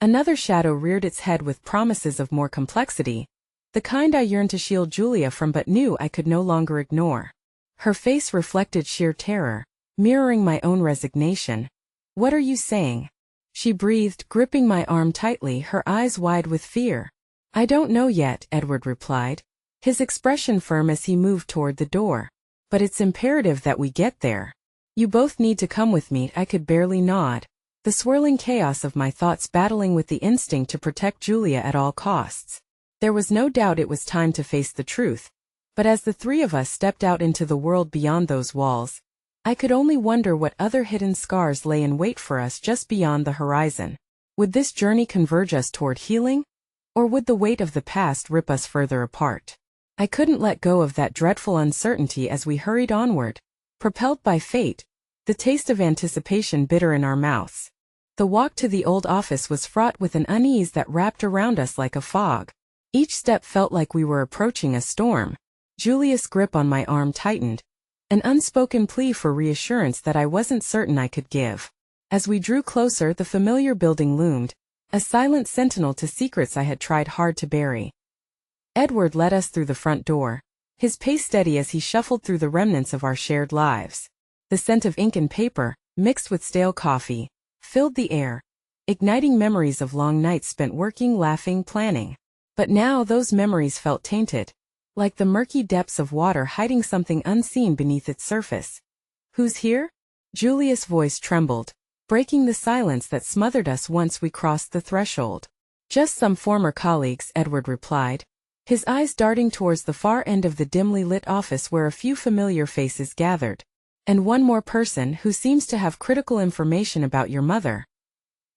Speaker 1: another shadow reared its head with promises of more complexity, the kind I yearned to shield Julia from but knew I could no longer ignore. Her face reflected sheer terror, mirroring my own resignation. What are you saying? She breathed, gripping my arm tightly, her eyes wide with fear. I don't know yet, Edward replied, his expression firm as he moved toward the door. But it's imperative that we get there. You both need to come with me. I could barely nod, the swirling chaos of my thoughts battling with the instinct to protect Julia at all costs. There was no doubt it was time to face the truth, but as the three of us stepped out into the world beyond those walls, I could only wonder what other hidden scars lay in wait for us just beyond the horizon. Would this journey converge us toward healing? Or would the weight of the past rip us further apart? I couldn't let go of that dreadful uncertainty as we hurried onward, propelled by fate, the taste of anticipation bitter in our mouths. The walk to the old office was fraught with an unease that wrapped around us like a fog. Each step felt like we were approaching a storm. Julia's grip on my arm tightened, an unspoken plea for reassurance that I wasn't certain I could give. As we drew closer, the familiar building loomed, a silent sentinel to secrets I had tried hard to bury. Edward led us through the front door, his pace steady as he shuffled through the remnants of our shared lives. The scent of ink and paper, mixed with stale coffee, filled the air, igniting memories of long nights spent working, laughing, planning. But now those memories felt tainted, like the murky depths of water hiding something unseen beneath its surface. Who's here? Julia's voice trembled, breaking the silence that smothered us once we crossed the threshold. Just some former colleagues, Edward replied, his eyes darting towards the far end of the dimly lit office where a few familiar faces gathered. And one more person who seems to have critical information about your mother.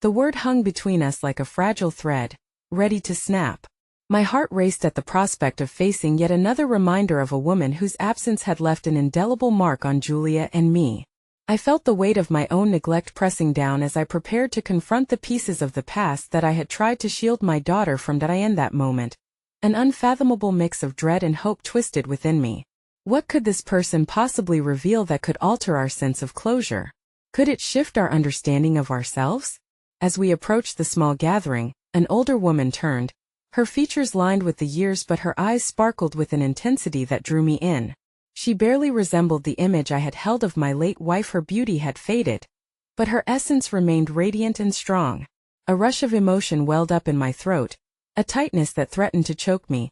Speaker 1: The word hung between us like a fragile thread, ready to snap. My heart raced at the prospect of facing yet another reminder of a woman whose absence had left an indelible mark on Julia and me. I felt the weight of my own neglect pressing down as I prepared to confront the pieces of the past that I had tried to shield my daughter from. In that moment, an unfathomable mix of dread and hope twisted within me. What could this person possibly reveal that could alter our sense of closure? Could it shift our understanding of ourselves? As we approached the small gathering, an older woman turned, her features lined with the years but her eyes sparkled with an intensity that drew me in. She barely resembled the image I had held of my late wife. Her beauty had faded, but her essence remained radiant and strong. A rush of emotion welled up in my throat, a tightness that threatened to choke me.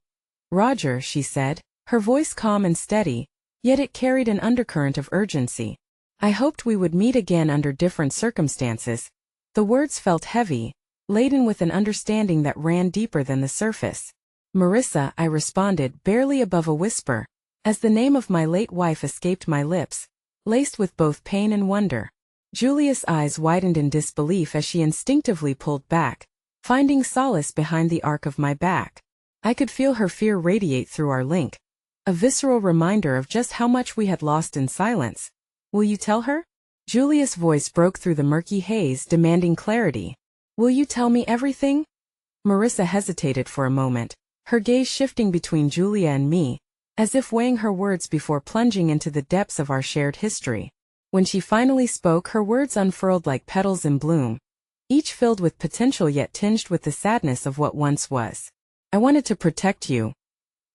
Speaker 1: "Roger," she said, her voice calm and steady, yet it carried an undercurrent of urgency. "I hoped we would meet again under different circumstances." The words felt heavy, laden with an understanding that ran deeper than the surface. "Marissa," I responded, barely above a whisper, as the name of my late wife escaped my lips, laced with both pain and wonder. Julia's eyes widened in disbelief as she instinctively pulled back, finding solace behind the arc of my back. I could feel her fear radiate through our link, a visceral reminder of just how much we had lost in silence. "Will you tell her?" Julia's voice broke through the murky haze, demanding clarity. "Will you tell me everything?" Marissa hesitated for a moment, her gaze shifting between Julia and me, as if weighing her words before plunging into the depths of our shared history. When she finally spoke, her words unfurled like petals in bloom, each filled with potential yet tinged with the sadness of what once was. "I wanted to protect you.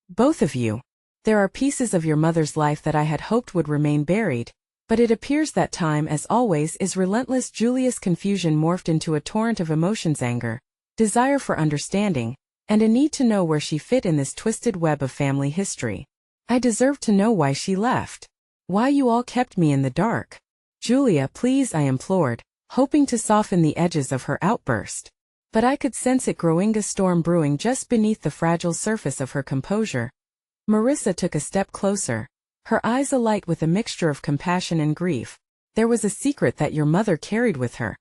Speaker 1: Both of you. There are pieces of your mother's life that I had hoped would remain buried, but it appears that time, as always, is relentless." Julia's confusion morphed into a torrent of emotions: anger, desire for understanding, and a need to know where she fit in this twisted web of family history. I deserved to know why she left. Why you all kept me in the dark. "Julia, please," I implored, hoping to soften the edges of her outburst. But I could sense it growing, a storm brewing just beneath the fragile surface of her composure. Marissa took a step closer, her eyes alight with a mixture of compassion and grief. "There was a secret that your mother carried with her.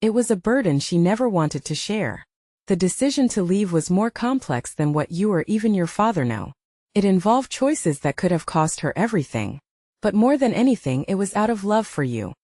Speaker 1: It was a burden she never wanted to share. The decision to leave was more complex than what you or even your father know. It involved choices that could have cost her everything. But more than anything, it was out of love for you."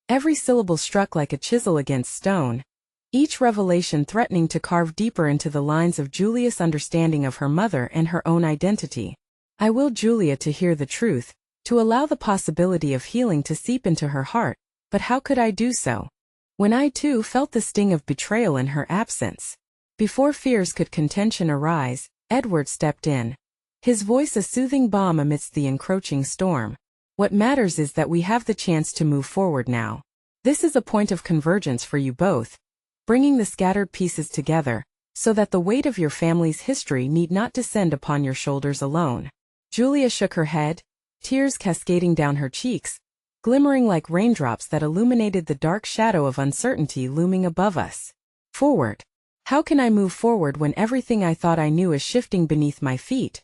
Speaker 1: Every syllable struck like a chisel against stone, each revelation threatening to carve deeper into the lines of Julia's understanding of her mother and her own identity. I willed Julia to hear the truth, to allow the possibility of healing to seep into her heart, but how could I do so when I too felt the sting of betrayal in her absence? Before fears could contention arise, Edward stepped in, his voice a soothing balm amidst the encroaching storm. "What matters is that we have the chance to move forward now. This is a point of convergence for you both, bringing the scattered pieces together, so that the weight of your family's history need not descend upon your shoulders alone." Julia shook her head, tears cascading down her cheeks, glimmering like raindrops that illuminated the dark shadow of uncertainty looming above us. "Forward. How can I move forward when everything I thought I knew is shifting beneath my feet?"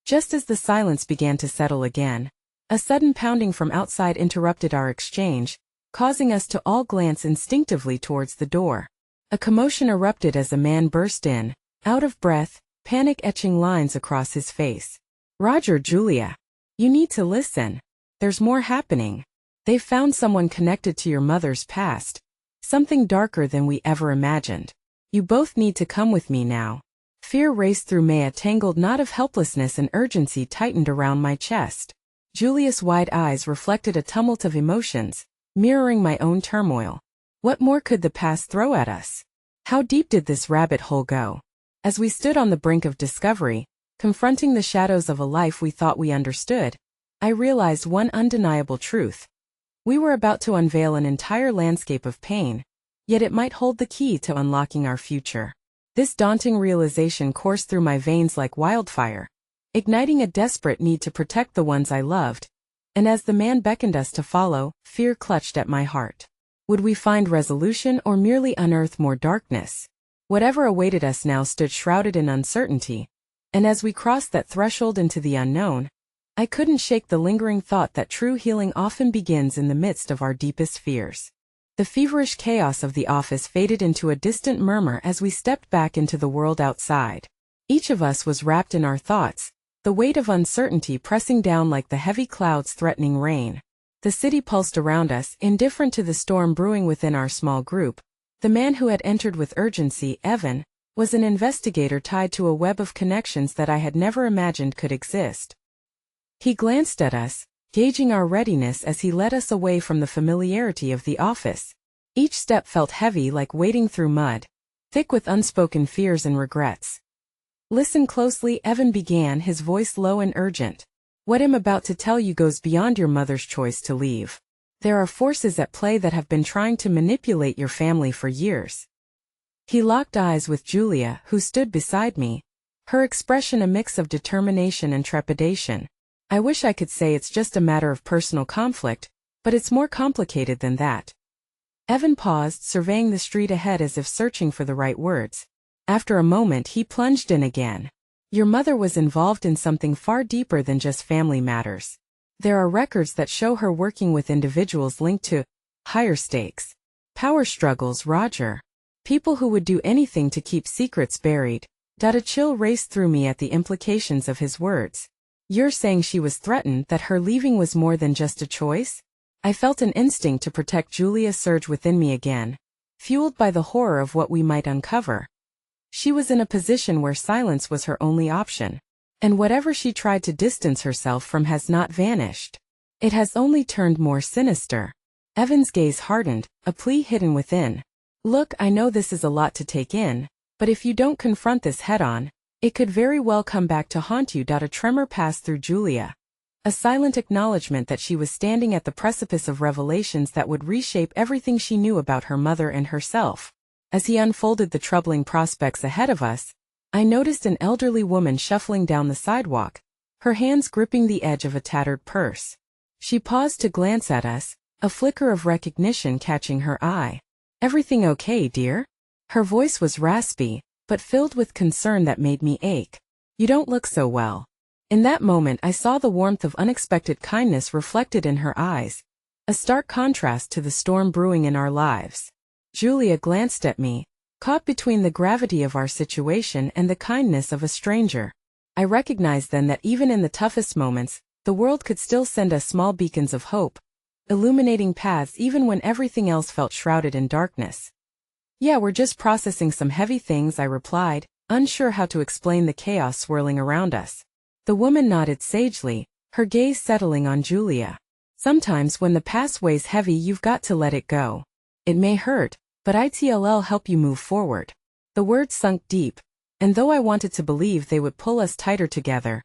Speaker 1: Just as the silence began to settle again, a sudden pounding from outside interrupted our exchange, causing us to all glance instinctively towards the door. A commotion erupted as a man burst in, out of breath, panic etching lines across his face. "Roger, Julia. You need to listen. There's more happening. They've found someone connected to your mother's past. Something darker than we ever imagined. You both need to come with me now." Fear raced through me, a tangled knot of helplessness and urgency tightened around my chest. Julia's wide eyes reflected a tumult of emotions, mirroring my own turmoil. What more could the past throw at us? How deep did this rabbit hole go? As we stood on the brink of discovery, confronting the shadows of a life we thought we understood, I realized one undeniable truth. We were about to unveil an entire landscape of pain, yet it might hold the key to unlocking our future. This daunting realization coursed through my veins like wildfire, igniting a desperate need to protect the ones I loved. And as the man beckoned us to follow, fear clutched at my heart. Would we find resolution or merely unearth more darkness? Whatever awaited us now stood shrouded in uncertainty, and as we crossed that threshold into the unknown, I couldn't shake the lingering thought that true healing often begins in the midst of our deepest fears. The feverish chaos of the office faded into a distant murmur as we stepped back into the world outside. Each of us was wrapped in our thoughts, the weight of uncertainty pressing down like the heavy clouds threatening rain. The city pulsed around us, indifferent to the storm brewing within our small group. The man who had entered with urgency, Evan, was an investigator tied to a web of connections that I had never imagined could exist. He glanced at us, gauging our readiness as he led us away from the familiarity of the office. Each step felt heavy like wading through mud, thick with unspoken fears and regrets. "Listen closely," Evan began, his voice low and urgent. "What I'm about to tell you goes beyond your mother's choice to leave. There are forces at play that have been trying to manipulate your family for years." He locked eyes with Julia, who stood beside me, her expression a mix of determination and trepidation. "I wish I could say it's just a matter of personal conflict, but it's more complicated than that." Evan paused, surveying the street ahead as if searching for the right words. After a moment he plunged in again. "Your mother was involved in something far deeper than just family matters. There are records that show her working with individuals linked to higher stakes, power struggles, Roger. People who would do anything to keep secrets buried." A chill raced through me at the implications of his words. "You're saying she was threatened, that her leaving was more than just a choice?" I felt an instinct to protect Julia surge within me again, fueled by the horror of what we might uncover. She was in a position where silence was her only option, and whatever she tried to distance herself from has not vanished. It has only turned more sinister. Evan's gaze hardened, a plea hidden within. "Look, I know this is a lot to take in, but if you don't confront this head-on, it could very well come back to haunt you." A tremor passed through Julia, a silent acknowledgement that she was standing at the precipice of revelations that would reshape everything she knew about her mother and herself. As he unfolded the troubling prospects ahead of us, I noticed an elderly woman shuffling down the sidewalk, her hands gripping the edge of a tattered purse. She paused to glance at us, a flicker of recognition catching her eye. "Everything okay, dear?" Her voice was raspy, but filled with concern that made me ache. "You don't look so well." In that moment I saw the warmth of unexpected kindness reflected in her eyes, a stark contrast to the storm brewing in our lives. Julia glanced at me, caught between the gravity of our situation and the kindness of a stranger. I recognized then that even in the toughest moments, the world could still send us small beacons of hope, illuminating paths even when everything else felt shrouded in darkness. "Yeah, we're just processing some heavy things," I replied, unsure how to explain the chaos swirling around us. The woman nodded sagely, her gaze settling on Julia. "Sometimes when the past weighs heavy, you've got to let it go. It may hurt, but it'll help you move forward." The words sunk deep, and though I wanted to believe they would pull us tighter together,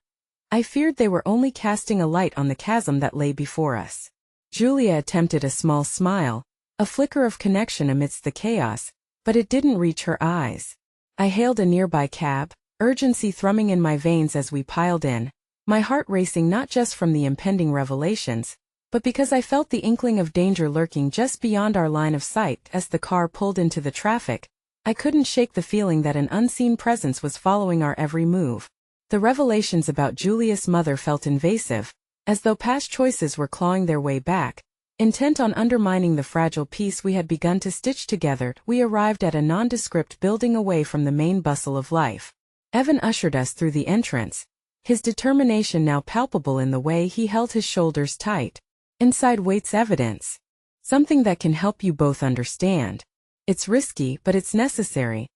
Speaker 1: I feared they were only casting a light on the chasm that lay before us. Julia attempted a small smile, a flicker of connection amidst the chaos, but it didn't reach her eyes. I hailed a nearby cab, urgency thrumming in my veins as we piled in, my heart racing not just from the impending revelations, but because I felt the inkling of danger lurking just beyond our line of sight. As the car pulled into the traffic, I couldn't shake the feeling that an unseen presence was following our every move. The revelations about Julia's mother felt invasive, as though past choices were clawing their way back, intent on undermining the fragile piece we had begun to stitch together. We arrived at a nondescript building away from the main bustle of life. Evan ushered us through the entrance, his determination now palpable in the way he held his shoulders tight. "Inside waits evidence. Something that can help you both understand. It's risky, but it's necessary."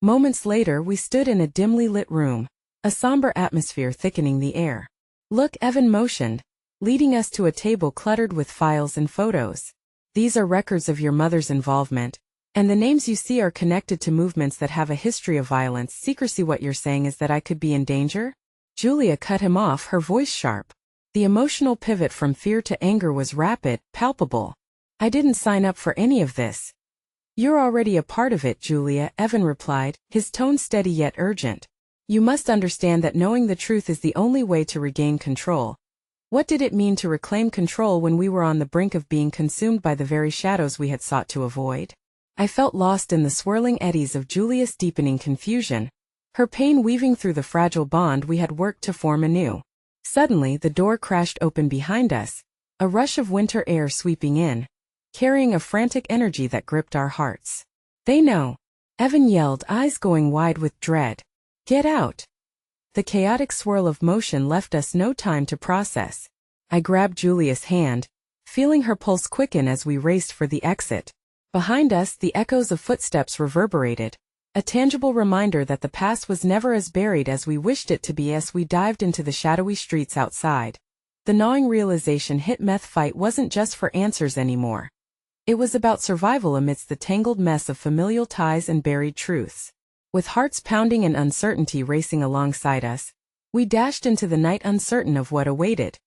Speaker 1: Moments later we stood in a dimly lit room, a somber atmosphere thickening the air. "Look," Evan motioned, leading us to a table cluttered with files and photos. "These are records of your mother's involvement, and the names you see are connected to movements that have a history of violence, secrecy." "What you're saying is that I could be in danger?" Julia cut him off, her voice sharp. The emotional pivot from fear to anger was rapid, palpable. "I didn't sign up for any of this." "You're already a part of it, Julia," Evan replied, his tone steady yet urgent. "You must understand that knowing the truth is the only way to regain control." What did it mean to reclaim control when we were on the brink of being consumed by the very shadows we had sought to avoid? I felt lost in the swirling eddies of Julia's deepening confusion, her pain weaving through the fragile bond we had worked to form anew. Suddenly the door crashed open behind us, a rush of winter air sweeping in, carrying a frantic energy that gripped our hearts. "They know!" Evan yelled, eyes going wide with dread. "Get out!" The chaotic swirl of motion left us no time to process. I grabbed Julia's hand, feeling her pulse quicken as we raced for the exit. Behind us, the echoes of footsteps reverberated, a tangible reminder that the past was never as buried as we wished it to be as we dived into the shadowy streets outside. The gnawing realization hit meth fight wasn't just for answers anymore. It was about survival amidst the tangled mess of familial ties and buried truths. With hearts pounding and uncertainty racing alongside us, we dashed into the night uncertain of what awaited,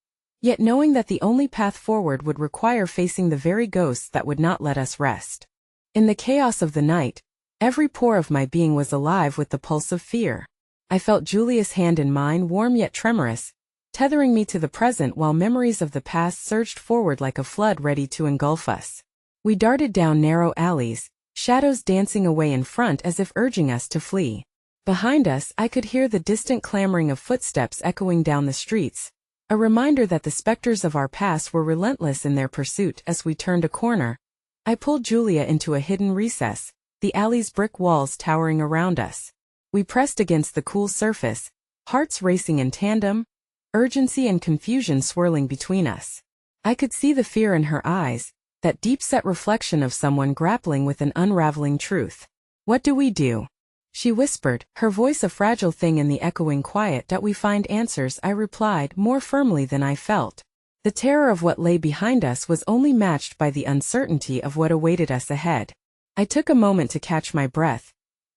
Speaker 1: yet knowing that the only path forward would require facing the very ghosts that would not let us rest. In the chaos of the night, every pore of my being was alive with the pulse of fear. I felt Julia's hand in mine, warm yet tremorous, tethering me to the present while memories of the past surged forward like a flood ready to engulf us. We darted down narrow alleys, shadows dancing away in front as if urging us to flee. Behind us, I could hear the distant clamoring of footsteps echoing down the streets, a reminder that the specters of our past were relentless in their pursuit. As we turned a corner, I pulled Julia into a hidden recess, the alley's brick walls towering around us. We pressed against the cool surface, hearts racing in tandem, urgency and confusion swirling between us. I could see the fear in her eyes, that deep-set reflection of someone grappling with an unraveling truth. "What do we do?" she whispered, her voice a fragile thing in the echoing quiet. "That we find answers," I replied, more firmly than I felt. The terror of what lay behind us was only matched by the uncertainty of what awaited us ahead. I took a moment to catch my breath,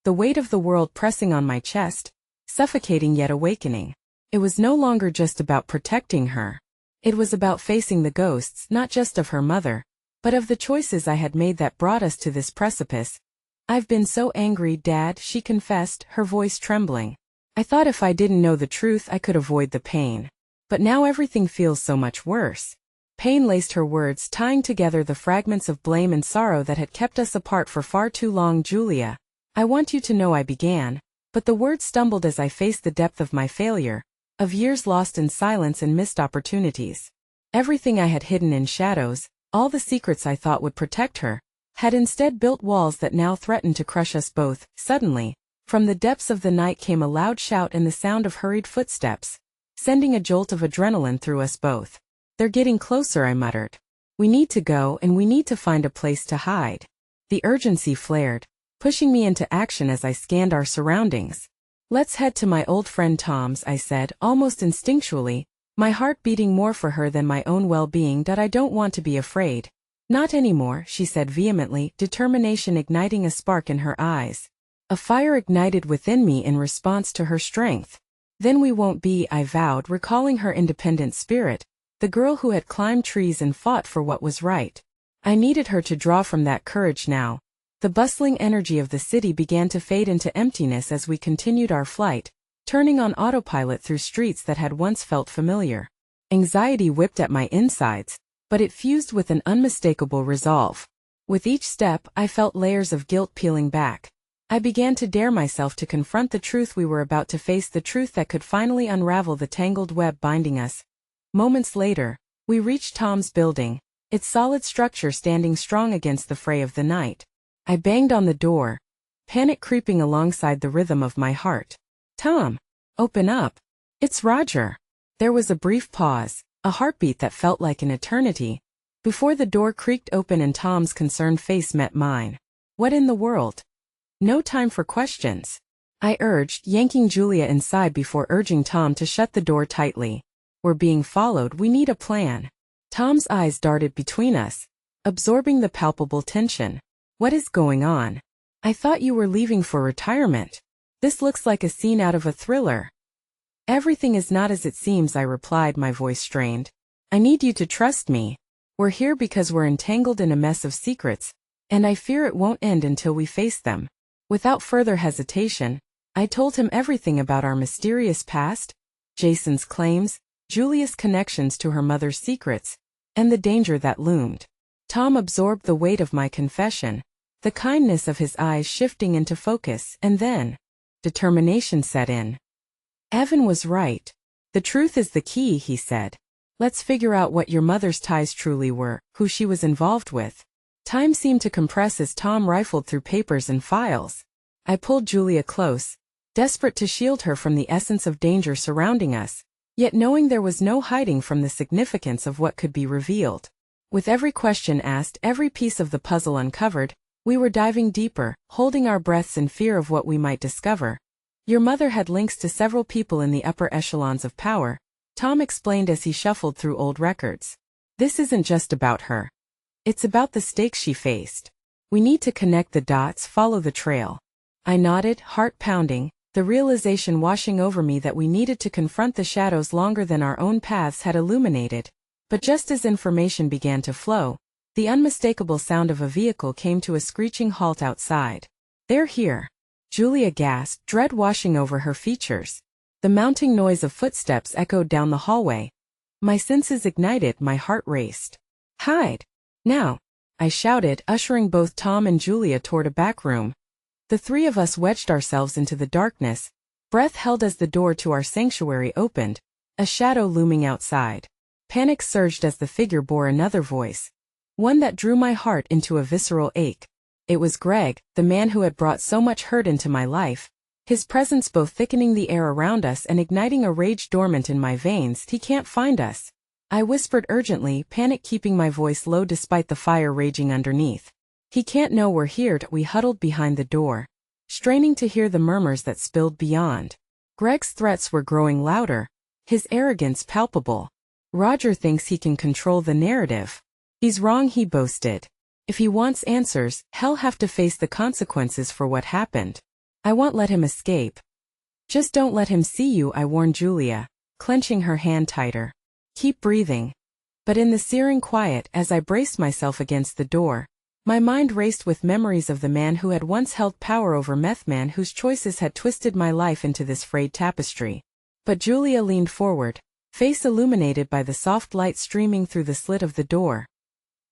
Speaker 1: the weight of the world pressing on my chest, suffocating yet awakening. It was no longer just about protecting her. It was about facing the ghosts, not just of her mother, but of the choices I had made that brought us to this precipice. "I've been so angry, Dad," she confessed, her voice trembling. "I thought if I didn't know the truth I could avoid the pain. But now everything feels so much worse." Pain laced her words, tying together the fragments of blame and sorrow that had kept us apart for far too long. "Julia, I want you to know," I began, but the words stumbled as I faced the depth of my failure, of years lost in silence and missed opportunities. Everything I had hidden in shadows, all the secrets I thought would protect her, had instead built walls that now threatened to crush us both. Suddenly, from the depths of the night came a loud shout and the sound of hurried footsteps, sending a jolt of adrenaline through us both. "They're getting closer," I muttered. "We need to go, and we need to find a place to hide." The urgency flared, pushing me into action as I scanned our surroundings. "Let's head to my old friend Tom's," I said, almost instinctually, my heart beating more for her than my own well-being. "I don't want to be afraid." "Not anymore," she said vehemently, determination igniting a spark in her eyes. A fire ignited within me in response to her strength. "Then we won't be," I vowed, recalling her independent spirit, the girl who had climbed trees and fought for what was right. I needed her to draw from that courage now. The bustling energy of the city began to fade into emptiness as we continued our flight, turning on autopilot through streets that had once felt familiar. Anxiety whipped at my insides, but it fused with an unmistakable resolve. With each step, I felt layers of guilt peeling back. I began to dare myself to confront the truth we were about to face, the truth that could finally unravel the tangled web binding us. Moments later, we reached Tom's building, its solid structure standing strong against the fray of the night. I banged on the door, panic creeping alongside the rhythm of my heart. "Tom, open up. It's Roger." There was a brief pause, a heartbeat that felt like an eternity, before the door creaked open and Tom's concerned face met mine. "What in the world?" "No time for questions," I urged, yanking Julia inside before urging Tom to shut the door tightly. "We're being followed. We need a plan." Tom's eyes darted between us, absorbing the palpable tension. "What is going on? I thought you were leaving for retirement. This looks like a scene out of a thriller." "Everything is not as it seems," I replied, my voice strained. "I need you to trust me. We're here because we're entangled in a mess of secrets, and I fear it won't end until we face them." Without further hesitation, I told him everything about our mysterious past, Jason's claims, Julia's connections to her mother's secrets, and the danger that loomed. Tom absorbed the weight of my confession, the kindness of his eyes shifting into focus, and then determination set in. Evan was right. The truth is the key, he said. Let's figure out what your mother's ties truly were, who she was involved with. Time seemed to compress as Tom rifled through papers and files. I pulled Julia close, desperate to shield her from the essence of danger surrounding us, yet knowing there was no hiding from the significance of what could be revealed. With every question asked, every piece of the puzzle uncovered, we were diving deeper, holding our breaths in fear of what we might discover. Your mother had links to several people in the upper echelons of power, Tom explained as he shuffled through old records. This isn't just about her. It's about the stakes she faced. We need to connect the dots, follow the trail. I nodded, heart pounding, the realization washing over me that we needed to confront the shadows longer than our own paths had illuminated. But just as information began to flow, the unmistakable sound of a vehicle came to a screeching halt outside. They're here. Julia gasped, dread washing over her features. The mounting noise of footsteps echoed down the hallway. My senses ignited, my heart raced. Hide! Now! I shouted, ushering both Tom and Julia toward a back room. The three of us wedged ourselves into the darkness, breath held as the door to our sanctuary opened, a shadow looming outside. Panic surged as the figure bore another voice, one that drew my heart into a visceral ache. It was Greg, the man who had brought so much hurt into my life, his presence both thickening the air around us and igniting a rage dormant in my veins. He can't find us, I whispered urgently, panic keeping my voice low despite the fire raging underneath. He can't know we're here. We huddled behind the door, straining to hear the murmurs that spilled beyond. Greg's threats were growing louder, his arrogance palpable. Roger thinks he can control the narrative. He's wrong, he boasted. If he wants answers, he'll have to face the consequences for what happened. I won't let him escape. Just don't let him see you, I warned Julia, clenching her hand tighter. Keep breathing. But in the searing quiet, as I braced myself against the door, my mind raced with memories of the man who had once held power over Methman, whose choices had twisted my life into this frayed tapestry. But Julia leaned forward, face illuminated by the soft light streaming through the slit of the door.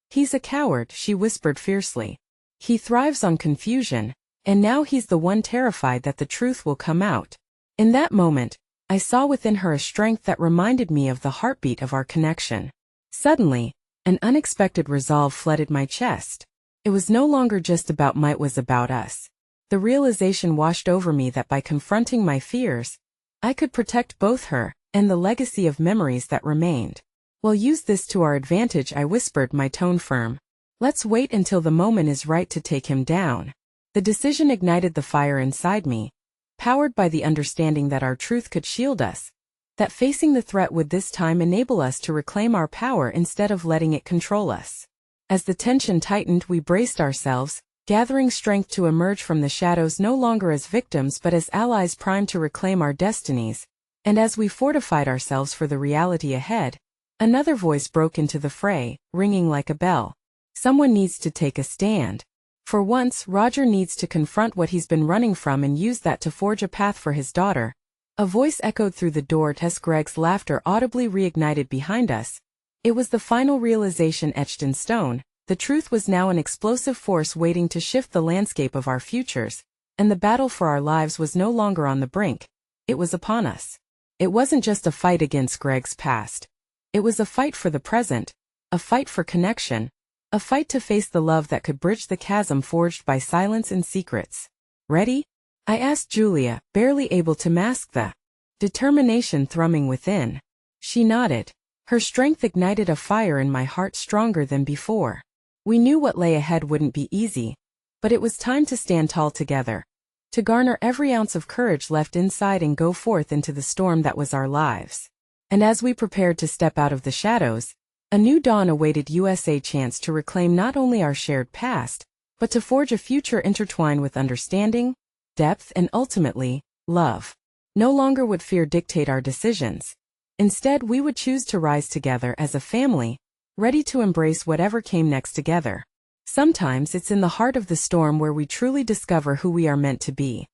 Speaker 1: He's a coward, she whispered fiercely. He thrives on confusion, and now he's the one terrified that the truth will come out. In that moment, I saw within her a strength that reminded me of the heartbeat of our connection. Suddenly, an unexpected resolve flooded my chest. It was no longer just about might, was about us. The realization washed over me that by confronting my fears, I could protect both her and the legacy of memories that remained. We'll use this to our advantage, I whispered, my tone firm. Let's wait until the moment is right to take him down. The decision ignited the fire inside me, powered by the understanding that our truth could shield us, that facing the threat would this time enable us to reclaim our power instead of letting it control us. As the tension tightened, we braced ourselves, gathering strength to emerge from the shadows no longer as victims but as allies primed to reclaim our destinies. And as we fortified ourselves for the reality ahead, another voice broke into the fray, ringing like a bell. Someone needs to take a stand. For once, Roger needs to confront what he's been running from and use that to forge a path for his daughter. A voice echoed through the door. Greg's laughter audibly reignited behind us. It was the final realization etched in stone. The truth was now an explosive force waiting to shift the landscape of our futures, and the battle for our lives was no longer on the brink. It was upon us. It wasn't just a fight against Greg's past. It was a fight for the present, a fight for connection, a fight to face the love that could bridge the chasm forged by silence and secrets. Ready? I asked Julia, barely able to mask the determination thrumming within. She nodded. Her strength ignited a fire in my heart stronger than before. We knew what lay ahead wouldn't be easy, but it was time to stand tall together, to garner every ounce of courage left inside and go forth into the storm that was our lives. And as we prepared to step out of the shadows, a new dawn awaited us, a chance to reclaim not only our shared past, but to forge a future intertwined with understanding, depth, and ultimately, love. No longer would fear dictate our decisions. Instead, we would choose to rise together as a family, ready to embrace whatever came next together. Sometimes it's in the heart of the storm where we truly discover who we are meant to be.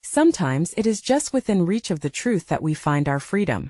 Speaker 1: Sometimes it is just within reach of the truth that we find our freedom.